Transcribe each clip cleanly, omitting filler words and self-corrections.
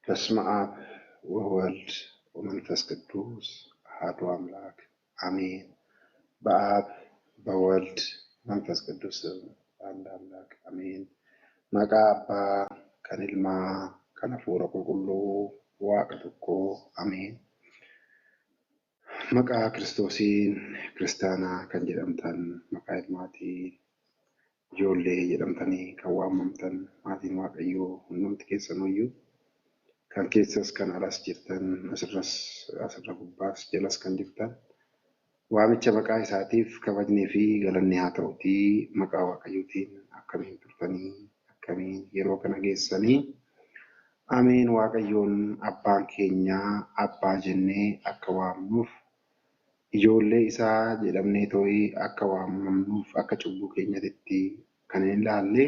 በስመ አብ ወወልድ ወመንፈስ ቅዱስ አሐዱ አምላክ አሜን። በአብ በወልድ መንፈስ ቅዱስ አንድ አምላክ አሜን። መቃ አባ ከንልማ ከነፉረ ቁልቁሉ ዋቀ tokko አሜን። መቃ ክርስቶሲን ክርስቲያና kan jedhamtan maqaa ilmaatii ijoollee jedhamtanii kan waamamtan maatiin waaqayyoo hundumti keessaniyyuu kan keessas kan alas jirtan asirra gubbaas jalas kan jirtan waamicha maqaa isaatiif kabajnii fi galanni haa ta'utii maqaa waaqayyootiin akkamiin turtanii akkamiin yeroo kana geessanii ameen. Waaqayyoon abbaan keenyaa abbaa jennee akka waamnuuf ijoollee isaa jedhamnee too'ii akka waamamnuuf akka cubbuu keenyatti kan hin laalle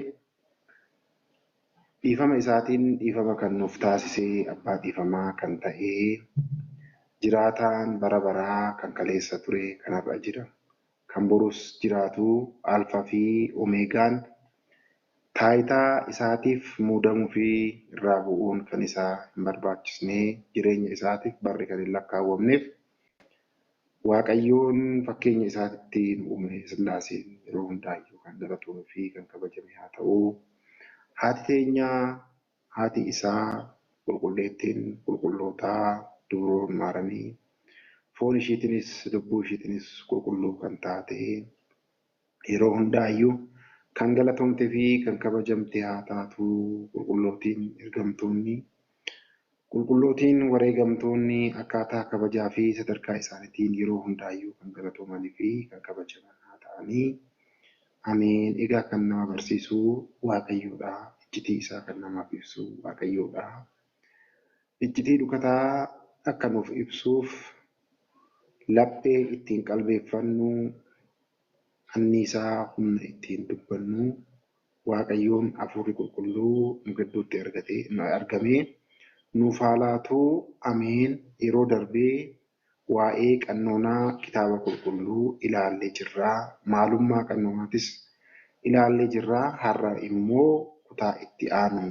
dhiifama isaatiin dhiifama kan nuuf taasisee abbaa dhiifamaa kan ta'ee jiraataan bara baraa kan kaleessa ture kanarra jira kan borus jiraatu alfaa fi omeegaan taayitaa isaatiif muudamuu fi irraa bu'uun kan isaa hin barbaachisne jireenya isaatiif barri kan hin lakkaawwamneef waaqayyoon fakkeenya isaatti uume Sillaaseen yeroo hundaayyuu kan galatamuu fi kan kabajame haa ta'u. Haati teenyaa haati isaa qulqulleettiin qulqullootaa duuroon maaramii foon ishiitinis lubbuu ishiitinis qulqulluu kan taate yeroo hundaayyuu kan galatamtee fi kan kabajamte haa taatu. Qulqullootiin ergamtoonni qulqullootiin wareegamtoonni akkaataa kabajaa fi sadarkaa isaaniitiin yeroo hundaayyuu kan galatamanii fi kan kabajaman haa ta'anii. Ameen. Egaa kan nama barsiisu waaqayyoodha. Iccitii isaa kan namaaf ibsu waaqayyoodha. Iccitii dhukataa akka nuuf ibsuuf laphee ittiin qalbeeffannu anniisaa humna ittiin dubbannu waaqayyoon hafuurri qulqulluu nu gidduutti argamee nuuf haa laatu. Ameen. Yeroo darbee waa'ee qannoonaa kitaaba qulqulluu ilaallee jirra. Maalummaa qannoonaatis ilaallee jirra. Har'a immoo kutaa itti aanu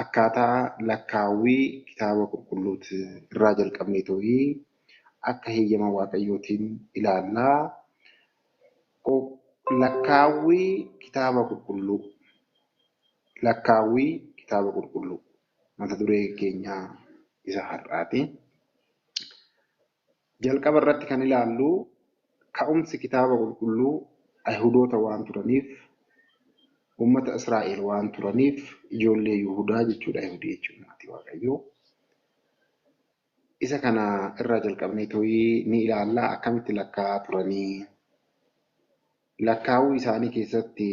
akkaataa lakkaawwii kitaaba qulqulluuti irraa jalqabnee too'ii akka heeyyama waaqayyootiin ilaallaa. Lakkaawwii kitaaba qulqulluu. Lakkaawwii kitaaba qulqulluu mata duree keenyaa isa har'aati. Jalqaba irratti kan ilaallu ka'umsi kitaaba qulqulluu Ayhudoota waan turaniif uummata Israa'el waan turaniif ijoollee Yihuudaa jechuudha. Ayhudii jechuun maatii waaqayyoo. Isa kana irraa jalqabnee too'ii ni ilaallaa akkamitti lakkaa'aa turanii. Lakkaa'uu isaanii keessatti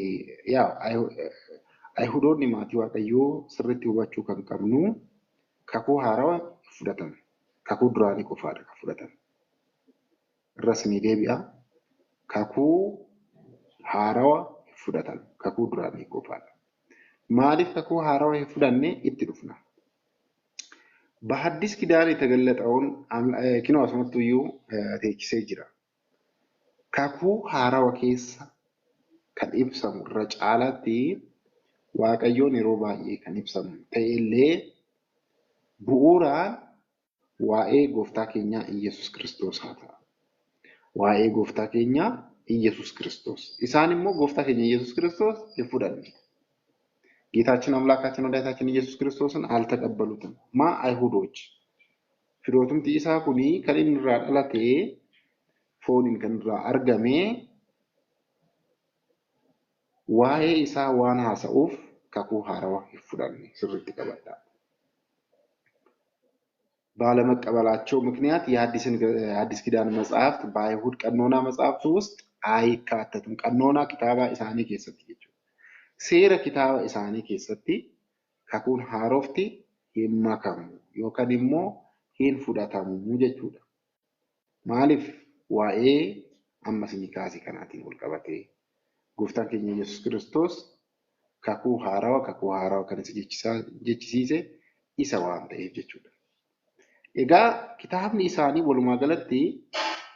Ayhudoonni maatii waaqayyoo sirriitti hubachuu kan qabnu kakuu haarawaa fudhatan. Kakuu duraanii qofaadha kan fudhatan. Irras ni deebi'a. Kakuu haarawaa fudhatan. Kakuu duraanii qofaadha. Maaliif kakuu haarawaa hin fudhanne itti dhufna. በሐዲስ ኪዳን የተገለጠውን kinoo asumattuyyuu teechisee jira. Kakuu haarawaa keessa kan ibsamu irra caalaatti waaqayyoon yeroo baay'ee kan ibsamu ta'ellee bu'uuraan waa'ee gooftaa keenyaa Iyyasuus Kiristoos haa ta'a. Waa'ee gooftaa keenyaa Iyyasuus Kiristoos. Isaan immoo gooftaa keenya Iyyasuus Kiristoos hin fudhanne. ጌታችን አምላካችን መድኃኒታችን ኢየሱስ ክርስቶስን አልተቀበሉትም። አይሁዶች ፊሮቱም ጢሳ ኩኒ ከሊን ራ ዳላቴ ፎኒን ከንራ አርገሜ ዋሄ ኢሳ ዋን ሀሰኡፍ ካኩ ሀራዋ ይፉዳል ስርት ይቀበላ ባለመቀበላቸው ምክንያት የአዲስ ኪዳን መጽሐፍት በአይሁድ ቀኖና መጽሐፍት ውስጥ አይካተቱም። ቀኖና ኪታባ ኢሳኒ keessatti seera kitaaba isaanii keessatti kakuun haarofti hin makamu yookaan immoo hin fudhatamu jechuudha. Maaliif waa'ee ammas ni kaasii kanaatiin wal qabatee gooftaan keenya Yesuus Kiristoos kakuu haarawaa kan jechisiise isa waan ta'eef jechuudha. Egaa kitaabni isaanii walumaa galatti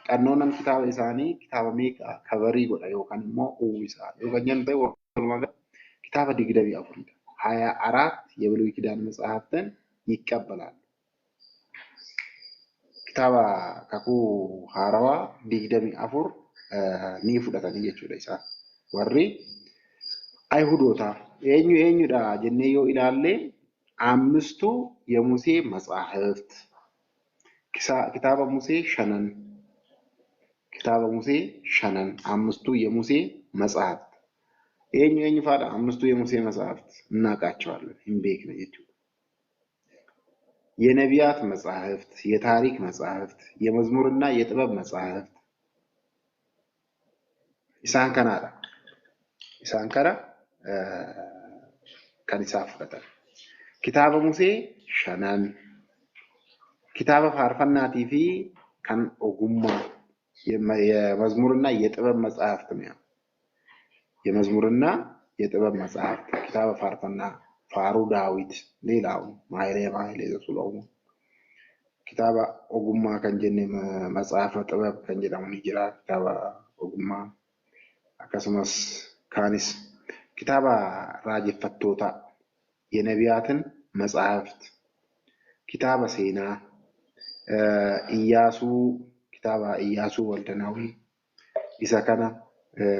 qannoonaan kitaaba isaanii kitaaba meeqa kabarii godha yookaan immoo uwwisaa yookaan jan ta'e walumaa galatti kitaaba 24 24 የብሉይ ኪዳን መጽሐፍትን ይቀበላሉ። kitaaba kakuu haarawaa 24 ni fudhatanii jechuudha isaan. Warri አይሁዶታ eenyudha jennee yoo ilaalle aammistu የሙሴ መጻሕፍት kitaaba musee shanan aammistu የሙሴ መጻሕፍት eenyu faadha aammistu የሙሴ መጻሕፍት እናውቃቸዋለን hin beekne jechuudha. የነቢያት መጻሕፍት፣ የታሪክ መጻሕፍት፣ የመዝሙርና የጥበብ መጻሕፍት isaan kanaadha. Isaan kana kan isaa fudhatan. Kitaaba Musee shanan, kitaaba faarfannaatii fi kan ogummaa የመዝሙርና የጥበብ መጻሕፍት ነው። የመዝሙርና የጥበብ መጻሕፍት kitaaba faarfannaa faaruu daawit ሌላው ማህሌ ዘሱላው kitaaba ogummaa kan jenne መጽሐፈ ጥበብ kan jedhamu ni jira. Kitaaba ogummaa akkasumas kaanis kitaaba raajeffattoota የነቢያትን መጻሕፍት kitaaba seenaa ኢያሱ kitaaba ኢያሱ ወልደናዊ isa kana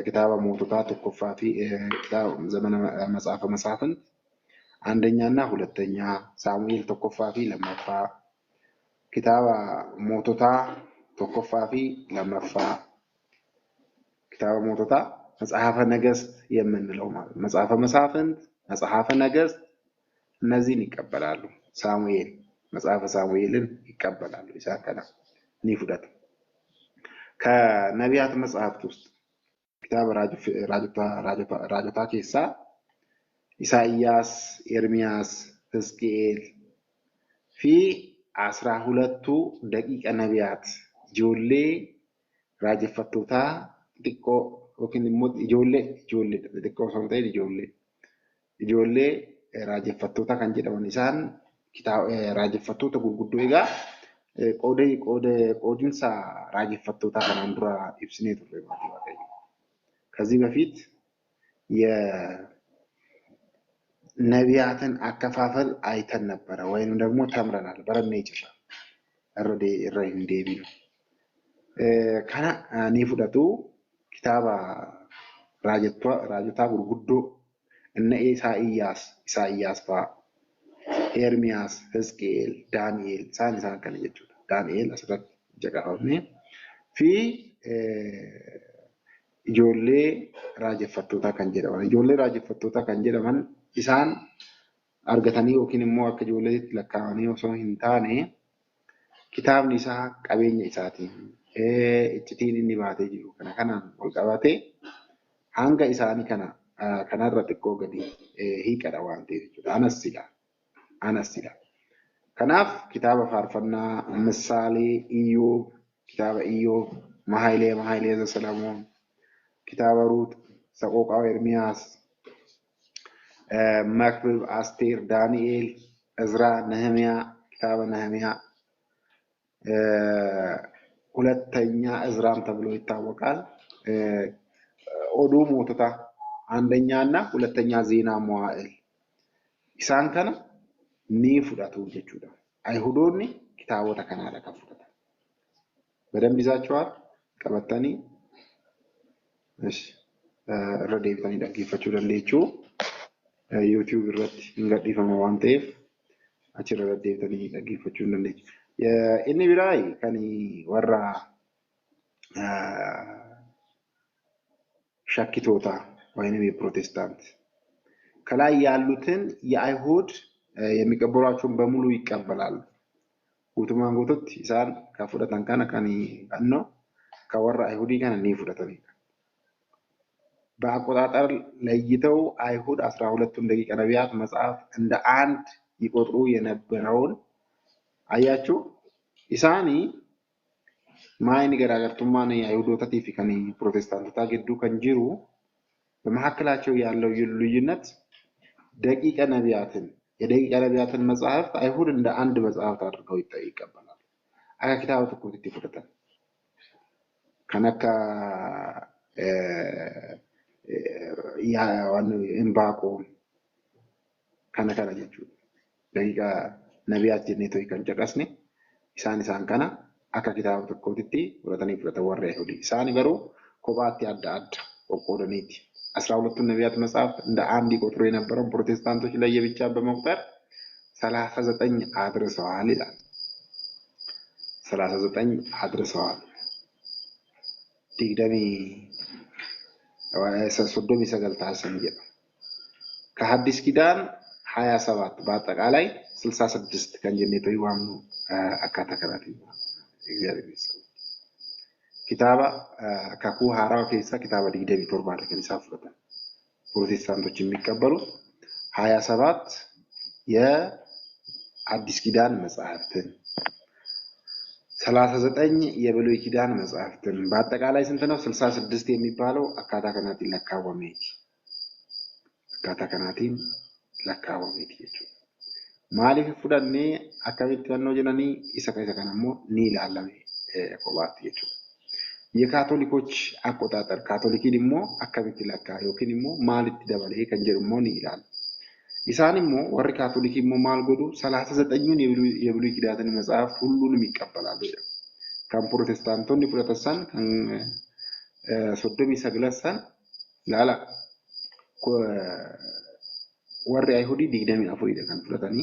kitaaba moototaa tokkoffaa fi kitaaba ዘመነ መጽሐፈ መሳፍንት አንደኛና ሁለተኛ ሳሙኤል tokkoffaa fi lammaffaa kitaaba moototaa tokkoffaa fi lammaffaa kitaaba moototaa መጽሐፈ ነገሥት የምንለው ማለት መጽሐፈ መሳፍንት መጽሐፈ ነገሥት እነዚህን ይቀበላሉ። ሳሙኤል መጽሐፈ ሳሙኤልን ይቀበላሉ። ኢሳን ከና ኒፉዳት ከነቢያት መጽሐፍት ውስጥ kitaaba raajotaa keessaa ኢሳይያስ፣ ኤርሚያስ፣ ሕዝቅኤል fi 12ቱ ደቂቀ ነቢያት ijoollee raajeffattootaa xiqqoo yookiin immoo ijoollee xiqqoo osoo hin ta'in ijoollee raajeffattoota kan jedhaman isaan raajeffattoota gurguddoo egaa qoodinsa raajeffattoota kanaan dura ibsinee turre maatii waaqayyo. ከዚህ በፊት የነቢያትን አከፋፈል አይተን ነበረ ወይም ደግሞ ተምረናል። በረኔ ይችላል እረ እንዴቢ ነው ከና ኒፉዳቱ ኪታባ ራጀታ ጉርጉዶ እነ ኢሳይያስ ፋ ኤርሚያስ፣ ሕዝቅኤል፣ ዳንኤል ሳን ከነ jechuudha. ዳንኤል asirratti jaqafamne fi ijoollee raajeffattoota kan jedhaman. Ijoollee raajeffattoota kan jedhaman isaan argatanii yookiin immoo akka ijoolleetti lakkaa'anii osoo hin taane kitaabni isaa qabeenya isaatiin iccitiin inni baatee jiru kanaan wal qabatee hanga isaanii kanarra xiqqoo gadi hiiqadha waan ta'eef jechuudha. Anas sila. Kanaaf kitaaba faarfannaa Misaalee, Iyyoob, kitaaba Iyyoob, Mahayilee Zasalamoon, kitaaba Ruut, Saqooqaa Ermiyaas, Makbib፣ Asteer፣ Daani'eel፣ Izraa፣ Nehemiyaa፣ kitaaba Nehemiyaa ሁለተኛ እዝራም ተብሎ ይታወቃል። ኦዱ ሞቶታ አንደኛና ሁለተኛ ዜና መዋዕል ኢሳን ከነ ኒ ፉዳቱ ጀቹዳ አይሁዶኒ ኪታቦታ ከናዳ ከፉዳታ በደንብ ይዛቸዋል ቀበተኒ እሺ ረዴብታኒ ዳጊፈቹ ደንዴቹ ዩቲዩብ ረት እንገዲፈማ ዋንቴፍ አችረ ረዴብታኒ ዳጊፈቹ ደንዴቹ inni biraa kan warra shakkitoota ወይንም የፕሮቴስታንት ከላይ ያሉትን የአይሁድ የሚቀበሏቸውን በሙሉ ይቀበላሉ። ጉቱማን ጉቱት ኢሳን ከፉደታን ከነ አኖ ከወራ አይሁዲ ከነ ነው ፉደታን በአቆጣጠር ለይተው አይሁድ 12ቱን ደቂቀ ነቢያት መጽሐፍ እንደ አንድ ይቆጥሩ የነበረውን አያችሁ ኢሳኒ ማይን ገራገርቱማን አይሁዶታቲ ፊከኒ ፕሮቴስታንቶታ ገዱ ከንጂሩ በመሐከላቸው ያለው ልዩነት ደቂቀ ነቢያትን መጽሐፍት አይሁድ እንደ አንድ መጽሐፍት አድርገው ይቀበላሉ። አካ ኪታቡ ተኩት ይፈተታል ከነካ ያ ዋን እንባቆ ከነካ ለጀቹ ደቂቃ nabiyaat jennee to'i kan caqasne isaan kana akka kitaaba tokkootitti fudhatanii fudhatan warra Yahudii. Isaan garuu kophaatti adda adda qoqqoodaniiti. 12ቱ ነቢያት መጽሐፍ እንደ አንድ ይቆጥሩ የነበረው ፕሮቴስታንቶች ለየብቻ በመቁጠር 39 አድርሰዋል ይላል። 39 አድርሰዋል። ዲግደሚ ሶዶም ይሰገልታል ሰንጀ ከሐዲስ ኪዳን 27 በአጠቃላይ 66 ከንጀኔቶ ይዋምኑ አካታ ከራቲ እግዚአብሔር ይመስገን። ኪታባ ካኩ ሐራው ከይሳ ኪታባ ዲግደሚ ቶርባደ ከንሳ ፍረታ ፕሮቴስታንቶች የሚቀበሉት 27 የአዲስ ኪዳን መጽሐፍትን 39 የብሉይ ኪዳን መጽሐፍትን በአጠቃላይ ስንት ነው? 66 የሚባለው አካታ ከናቲ ለካወሜቲ አካታ ከናቲ ለካወሜቲ ይቹ ማሊፍ ፉዳኔ አካባቢ ነው ጀነኒ ኢሰከ ከናሞ ኒላላሜ ቆባት ይቹ የካቶሊኮች አቆጣጠር ካቶሊክ ደግሞ አካባቢ ለካ ዮኪንሞ ማልት ደበለ ከንጀርሞ ይላል። ኢሳንሞ ወር ካቶሊክ ሞ ማልጎዱ 39ን የብሉይ ኪዳንን መጽሐፍ ሁሉንም ይቀበላሉ። ካም ፕሮቴስታንቶን ፕሮቴስታን ሶዶሚ ሰግለሰን ላላ ወር አይሁዲ ዲግደሚ አፎ ይደካን ፍለታኒ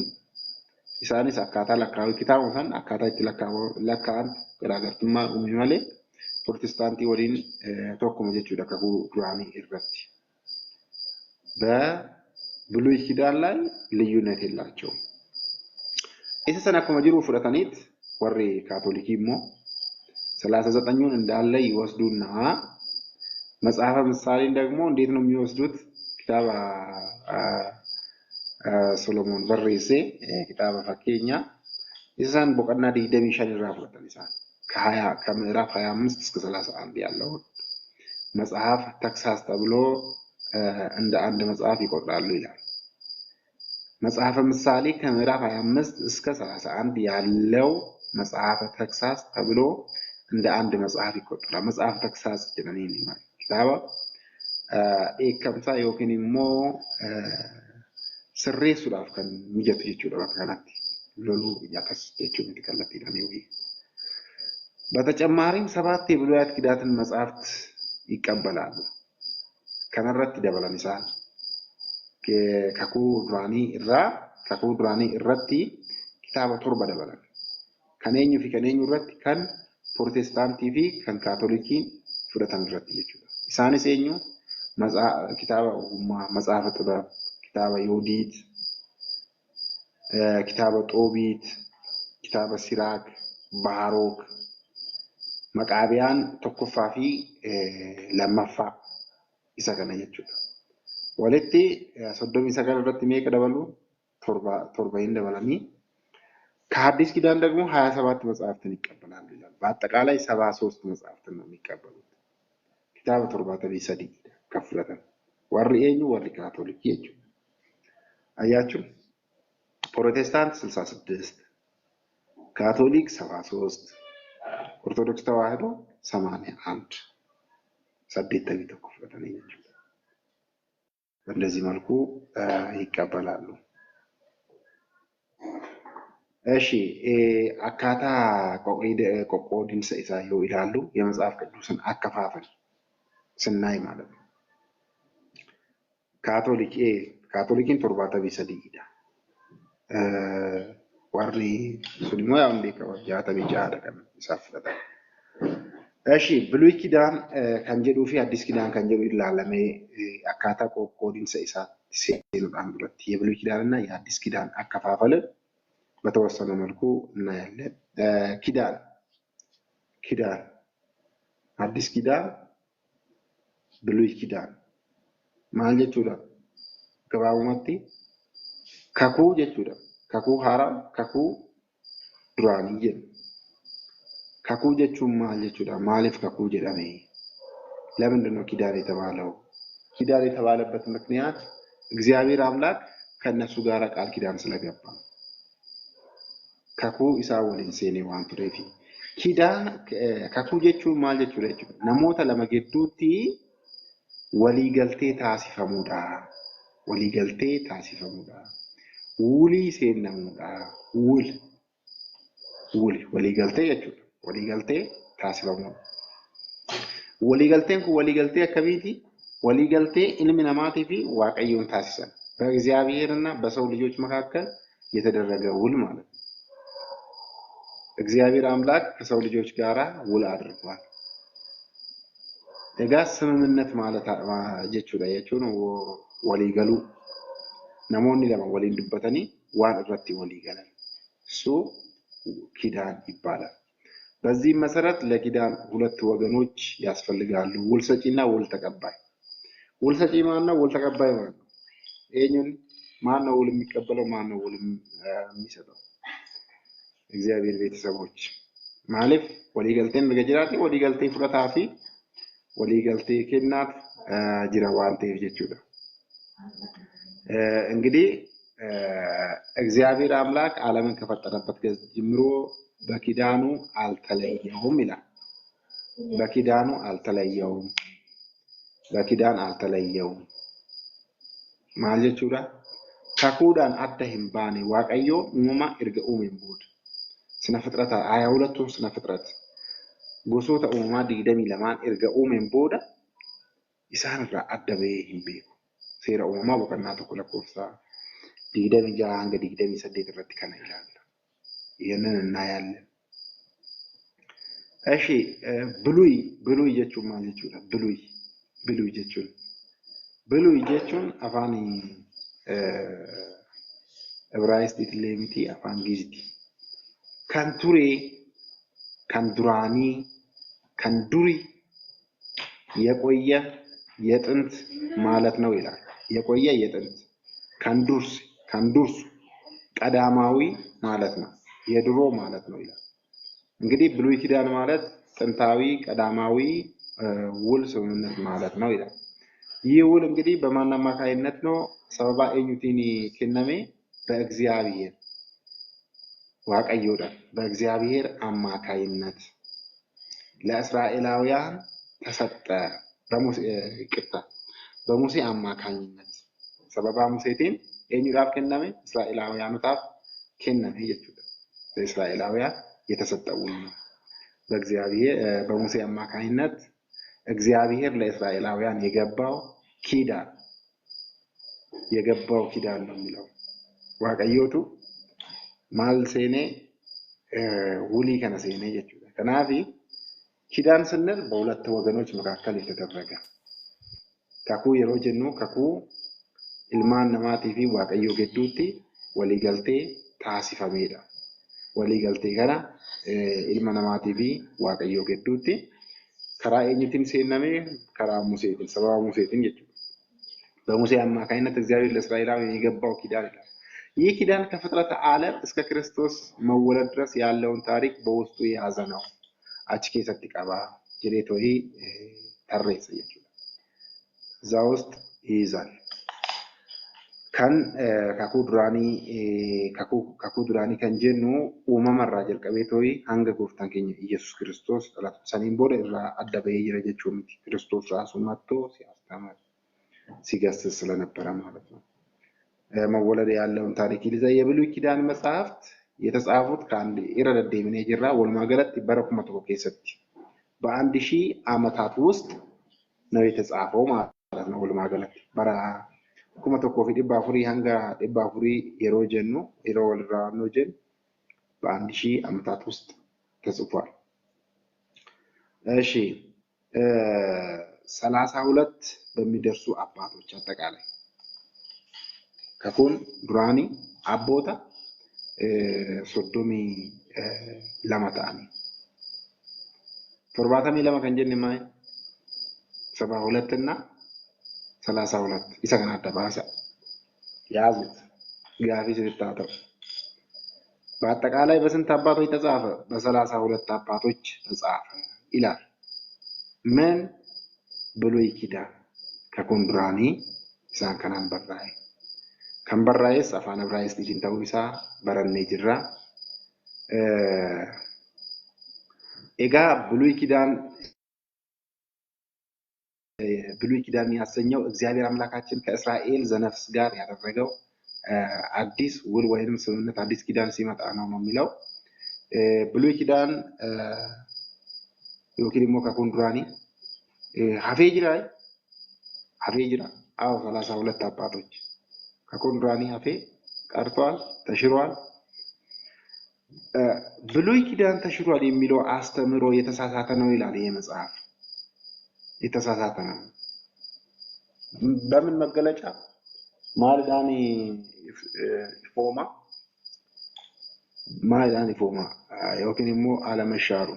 ኢሳንስ አካታ ለካው ኪታቡን አካታ ይተለካው ለካን ገራገርቱማ ኡሚማሌ ፕሮቴስታንቲ ወዲን ቶኮም ጀቹ ደከቡ ዱራኒ ይርበት በብሉይ ኪዳን ላይ ልዩነት የላቸውም። ኢሰሰናከ መጅሩ ፍረታኒት ወሬ ካቶሊክሞ 39ን እንዳለ ይወስዱና መጽሐፈ ምሳሌ ደግሞ እንዴት ነው የሚወስዱት? ኪታባ ሶሎሞን በሬሴ ኪታባ ፈኬኛ ኢሰሰን ቦቀና ዲግደሚ ሸኒራ ፍረታን ኢሳን ከምዕራፍ 25 እስከ 31 ያለው መጽሐፍ ተክሳስ ተብሎ እንደ አንድ መጽሐፍ ይቆጥራሉ ይላል። መጽሐፈ ምሳሌ ከምዕራፍ 25 እስከ 31 ያለው መጽሐፈ ተክሳስ ተብሎ እንደ አንድ መጽሐፍ ይቆጠራል። መጽሐፈ ተክሳስ ጀነኒ ነው ኪታባ ኤከምሳ ዮኪንሞ ስሬሱ ዳፍ ከን ሚጀት ይችላል ካናት ሎሉ ያከስ የቹ ምትከለት ይላል ነው። በተጨማሪም 7 የብሉያት ኪዳትን መጽሐፍት ይቀበላሉ። ከነረት ደበላን ኢሳን ከኩ ዱራኒ እረቲ ኪታባ ቶርባ ደበላን ከነኙ ረት ከን ፕሮቴስታንቲ ፊ ከን ካቶሊኪን ፍረታን ረት ይችላል። ኢሳንስ የኙ ኪታባ መጽሐፈ ጥበብ ኪታባ ዮዲት ኪታባ ጦቢት ኪታባ ሲራክ ባሮክ መቃቢያን ተኮፋፊ ለማፋ ይሰከነ ይችላል። ወለቲ ሶዶም ይሰከረበት ሜከ ደበሉ ቶርባ እንደበላሚ ከሐዲስ ኪዳን ደግሞ 27 መጽሐፍትን ይቀበላሉ ይላል። በአጠቃላይ 73 መጽሐፍትን ነው የሚቀበሉት። ኪታብ ቶርባ ተቢሰዲ ከፍለተ ወርኤኙ ወር ካቶሊክ ይቹ አያችሁ ፕሮቴስታንት 66 ካቶሊክ 73 ኦርቶዶክስ ተዋህዶ 81 ሰቤት ተቢቶ ከፍለተ ነው ይቹ በእንደዚህ መልኩ ይቀበላሉ። እሺ አካታ ቆቆዲን ሰይሳዩ ይላሉ የመጽሐፍ ቅዱስን አከፋፈል ስናይ ማለት ነው። ካቶሊክን ቶርባተ ቢሰዲ ይዳ ዋሪ ሱዲሞ ያው እንደ ከወጃተ ቢጫ አደረገ ይሳፈጣ። እሺ ብሉይ ኪዳን ከንጀዱ ፊ አዲስ ኪዳን ከንጀዱ ይላለመ አካታ ቆቆዲን ሰይሳ ሲሉ አንብረት የብሉይ ኪዳንና የአዲስ ኪዳን አከፋፈል በተወሰነ መልኩ እናያለን። ኪዳን አዲስ ኪዳን ብሉይ ኪዳን ማል ጀቹዳ ገባውመቲ ካኩ ጀቹዳ ካኩ ሃራ ካኩ ዱራኒ ካኩ ጀቹ ማል ጀቹዳ ማለፍ ካኩ ጀዳሜ ለምንድን ነው ኪዳን የተባለው? ኪዳን የተባለበት ምክንያት እግዚአብሔር አምላክ ከነሱ ጋር ቃል ኪዳን ስለገባ ካኩ ኢሳወልን ሴኔ ዋን ቱሬፊ ኪዳን ካኩ ጀቹ ማል ጀቹ ለቹ ነሞታ ለመገዱቲ ወሊገልቴ ታሲፈሙዳ wulii seennamuudha. Waliigaltee jechuudha. Waliigaltee taasifamuudha. Waliigalteen kun waliigaltee akkamiiti? waliigaltee ilmi namaatii fi waaqayyoon taasisan በእግዚአብሔርና በሰው ልጆች መካከል የተደረገ ውል ማለት ነው። እግዚአብሔር አምላክ ከሰው ልጆች ጋራ ውል አድርጓል። እጋ ስምምነት ማለት ጀቹudha jechuun walii galuu namoonni lama waliin dubbatanii waan irratti walii galan እሱ ኪዳን ይባላል። በዚህ መሰረት ለኪዳን ሁለት ወገኖች ያስፈልጋሉ፣ ውል ሰጪና ውል ተቀባይ። ውል ሰጪ ማን ነው? ውል ተቀባይ ማን ነው? ይሄንን ማን ነው ውል የሚቀበለው? ማን ነው ውል የሚሰጠው? እግዚአብሔር ቤተሰቦች ማለፍ ወሊገልቴን በገጅራቲ ወሊገልቴ ፍረታፊ ወሊገልቴ ከናት ጅራዋንቴ ጀቹዳ። እንግዲህ እግዚአብሔር አምላክ ዓለምን ከፈጠረበት ጀምሮ በኪዳኑ አልተለየውም ይላል። በኪዳኑ አልተለየውም፣ በኪዳን አልተለየውም ማለት ጀቹዳ። ካኩዳን አደ ሂምባኔ ዋቀዮ ኡማ እርገ ኡሜን ቦድ ስነ ፍጥረት 22ቱም ስነ ፍጥረት ጎሶታ ኡማ ዲግደሚ ለማን እርገ ኡሜን ቦዳ ኢሳን ራ አደበ ሂምቤኩ ሴራ ኡማ በቀና ተኮለኮፍሳ ዲግደሚ ጃንገ ዲግደሚ ሰደት ረት ከነ ይላል። ይሄንን እናያለን። እሺ ብሉይ ጀቹን ማለት ይችላል። ብሉይ ጀቹን አፋኒ ዕብራይስጥ ሌሚቲ አፋን ጊዝቲ ካንቱሬ ካንዱራኒ ካንዱሪ የቆየ የጥንት ማለት ነው ይላል። የቆየ የጥንት ካንዱርስ ቀዳማዊ ማለት ነው፣ የድሮ ማለት ነው ይላል። እንግዲህ ብሉይ ኪዳን ማለት ጥንታዊ ቀዳማዊ ውል ስምምነት ማለት ነው ይላል። ይህ ውል እንግዲህ በማን አማካይነት ነው? ሰበባ ኤኙቲኒ ከነሜ በእግዚአብሔር ዋቀዮዳ በእግዚአብሔር አማካይነት ለእስራኤላውያን ተሰጠ። በሙሴ አማካይነት ሰበባ ሙሴቲን ኤኙዳፍ ከነሜ እስራኤላውያኑታፍ ከነሜ ይችላል። ለእስራኤላውያን የተሰጠው ነው። በእግዚአብሔር በሙሴ አማካይነት እግዚአብሔር ለእስራኤላውያን የገባው ኪዳን ነው የሚለው ዋቀዮቱ ማልሴኔ ውሊ ከነሴኔ ይችላል። ከናፊ ኪዳን ስንል በሁለት ወገኖች መካከል የተደረገ ካኩ የሮጀኑ ካኩ ilmaan namaatii fi waaqayyoo gidduutti waliigaltee taasifameedha. Waliigaltee kana ilma namaatii fi waaqayyoo gidduutti karaa eenyutiin seenamee? karaa ሙሴቲን ሰበባ ሙሴቲን jechuudha። በሙሴ አማካኝነት እግዚአብሔር ለእስራኤላውያን የገባው ኪዳን ይላል። ይህ ኪዳን ከፍጥረተ ዓለም እስከ ክርስቶስ መወለድ ድረስ ያለውን ታሪክ በውስጡ የያዘ ነው። አች ኬሰቲ ቀባ ጅሬቶይ ተሬሰ jechuudha። እዛ ውስጥ ይይዛል። kan kakuu duraanii kan jennu uumamarraa jalqabee to'ii hanga gooftaan keenya Iyesuus Kiristoos dhalatu saniin booda irraa adda bahee jira jechuu miti. Kiristoos ራሱ መጥቶ ሲያስተምር ሲገስጽ ስለነበረ ማለት ነው። መወለድ ያለውን ታሪክ ይዘ የብሉይ ኪዳን መጽሐፍት የተጻፉት ከአንድ ኢረደዴምኔ ጅራ ወልማገለት በረኩመ ተኮ ከሰቲ በአንድ ሺህ ዓመታት ውስጥ ነው የተጻፈው ማለት ነው። ወልማገለት በራ kuma tokkoo fi 400 hanga 400 yeroo jennu yeroo walirraa ነው ጀን በአንድ ሺህ ዓመታት ውስጥ ተጽፏል። እሺ 32 በሚደርሱ አባቶች አጠቃላይ ከኩን ዱራኒ አቦታ ሶዶሚ ለማታኒ ቶርባታሚ ለማከንጀን ማይ 72 እና 32 ይሰከና አደባሳ ያዙት ጋፊ ሲታተው በአጠቃላይ በስንት አባቶች ተጻፈ? በ32 አባቶች ተጻፈ ይላል። ምን ብሉይ ኪዳን ከኮንድራኒ ኢሳን ከናን በራይ ከንበራይስ አፋን ዕብራይስጥ ዲንታውሳ በረኔ ጅራ ኤጋ ብሉይ ኪዳን ያሰኘው እግዚአብሔር አምላካችን ከእስራኤል ዘነፍስ ጋር ያደረገው አዲስ ውል ወይንም ስምምነት አዲስ ኪዳን ሲመጣ ነው የሚለው። ብሉይ ኪዳን ዮኪን ሞ ከኩንዱራኒ ሀፌ ጅራ አዎ 32 አባቶች ከኩንዱራኒ ሀፌ ቀርቷል፣ ተሽሯል። ብሉይ ኪዳን ተሽሯል የሚለው አስተምሮ የተሳሳተ ነው ይላል ይሄ መጽሐፍ። የተሳሳተ ነው። በምን መገለጫ? ማልዳኒ ፎማ ዮኪን ሞ አለመሻሩ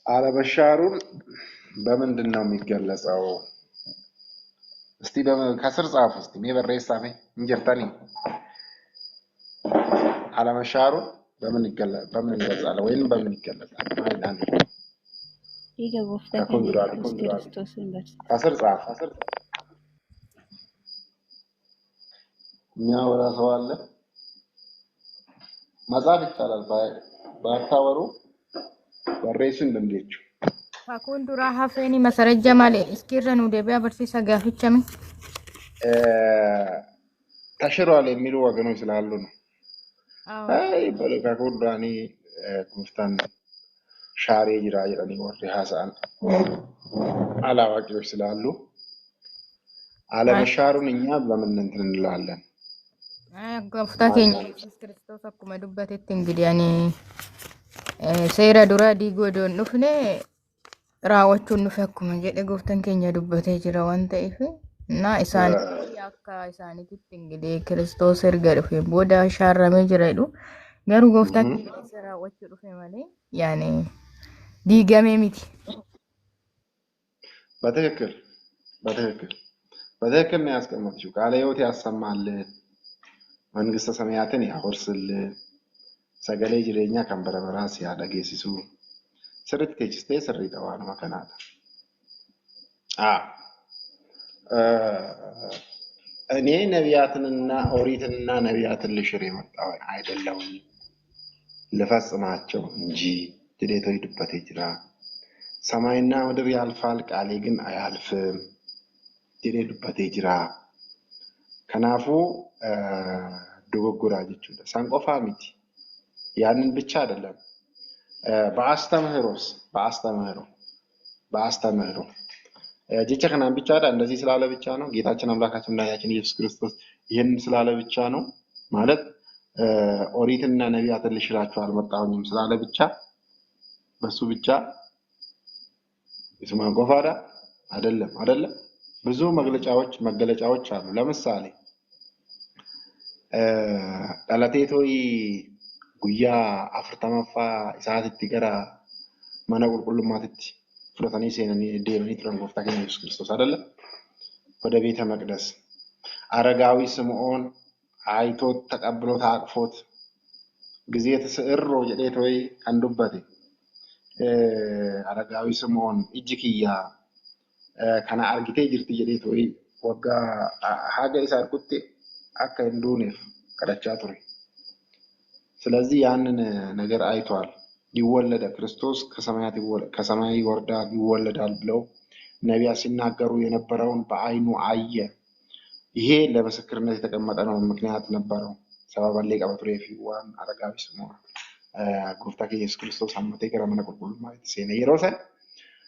አለመሻሩን በምንድን ነው የሚገለጸው? እስቲ ከስር ጻፉ። እስቲ ሜበሬሳሜ እንጀርታኒ አለመሻሩን በምን ይገለጻል ወይንም በምን ይገለጻል? ማይዳን ከስር ጻፉ። የሚያወራ ሰው አለ? መጻፍ ይቻላል። ባታወሩ በሬሱ እንደምዴችሁ Fakundura hafeni masarajja male iskirra nu deebi'a barsiisa gaafichame ተሽሯል የሚሉ ወገኖች ስላሉ ነው። አይ በለካኩራኒ ጉፍታን ሻሬ ጅራ ይራኒ ወርዲ ሐሳን አላዋቂዎች ስላሉ አለመሻሩን እኛ በምን እንትን እንላለን? ጎፍታ keenya ኢየሱስ ክርስቶስ akkuma dubbatetti እንግዲህ ያኔ seera dura diigodoon dhufne raawwachuun nufi akkuma jedhe gooftaan keenya dubbatee jira waan ta'eef na isaan akka isaaniitti ingilii Kiristoos erga dhufe booda shaarramee jira jedhu garuu gooftaan keenya isa raawwachuu dhufe malee yaani diigamee miti. በትክክል ነው ያስቀመጥሽው። ቃለ ሕይወት ያሰማልን፣ መንግስተ ሰማያትን ያወርስልን፣ ሰገሌ ጅሬኛ ከንበረበራ ሲያደጌሲሱ ስርት ቴችስቴ ስሪ ጠዋን መከናታ እኔ ነቢያትንና ኦሪትንና ነቢያትን ልሽር የመጣው አይደለሁም ልፈጽማቸው እንጂ ጅዴቶ ይድበት ይጅራ ሰማይና ምድር ያልፋል ቃሌ ግን አያልፍም ጅዴ ድበት ይጅራ ከናፉ ዶጎጎራ ጀቹ ሳንቆፋ ሚቲ ያንን ብቻ አይደለም በአስተምህሮ ጀቻ ከናን ብቻ አይደል እንደዚህ ስላለ ብቻ ነው ጌታችን አምላካችን መድኃኒታችን ኢየሱስ ክርስቶስ ይሄን ስላለ ብቻ ነው ማለት ኦሪትና ነቢያትን ልሽራቸው አልመጣሁኝም ስላለ ብቻ በሱ ብቻ ይስማን ቆፋዳ አይደለም ብዙ መገለጫዎች አሉ። ለምሳሌ ዳላቴቶይ ጉያ አፍርተማፋ ኢሳቲቲ ገራ ማና ቁልቁልማቲቲ ፍለታኒ ሴነኒ ዴመኒ ትረንጎፍታ ከኝ ኢየሱስ ክርስቶስ አይደለ ወደ ቤተ መቅደስ አረጋዊ ስምዖን አይቶ ተቀብሎ ታቅፎት ጊዜ ተሰእሮ የዴቶይ አንዱበት አረጋዊ ስምዖን እጅክያ ከና አርጊቴ ጅርቲ የዴቶይ ወጋ ሀገ ኢሳርኩቴ አካ እንዱኔፍ ከዳቻ ቱሪ ስለዚህ ያንን ነገር አይቷል። ይወለደ ክርስቶስ ከሰማይ ይወርዳል ይወለዳል ብለው ነቢያት ሲናገሩ የነበረውን በአይኑ አየ። ይሄ ለምስክርነት የተቀመጠ ነው፣ ምክንያት ነበረው። ሰባባሌ ቀበጥሬ ፊዋን አረጋዊ ስምዖን ጎፍታ ኢየሱስ ክርስቶስ አመቴ ገረመነ ቁልቁል ማለት ሲነ ይሮሰ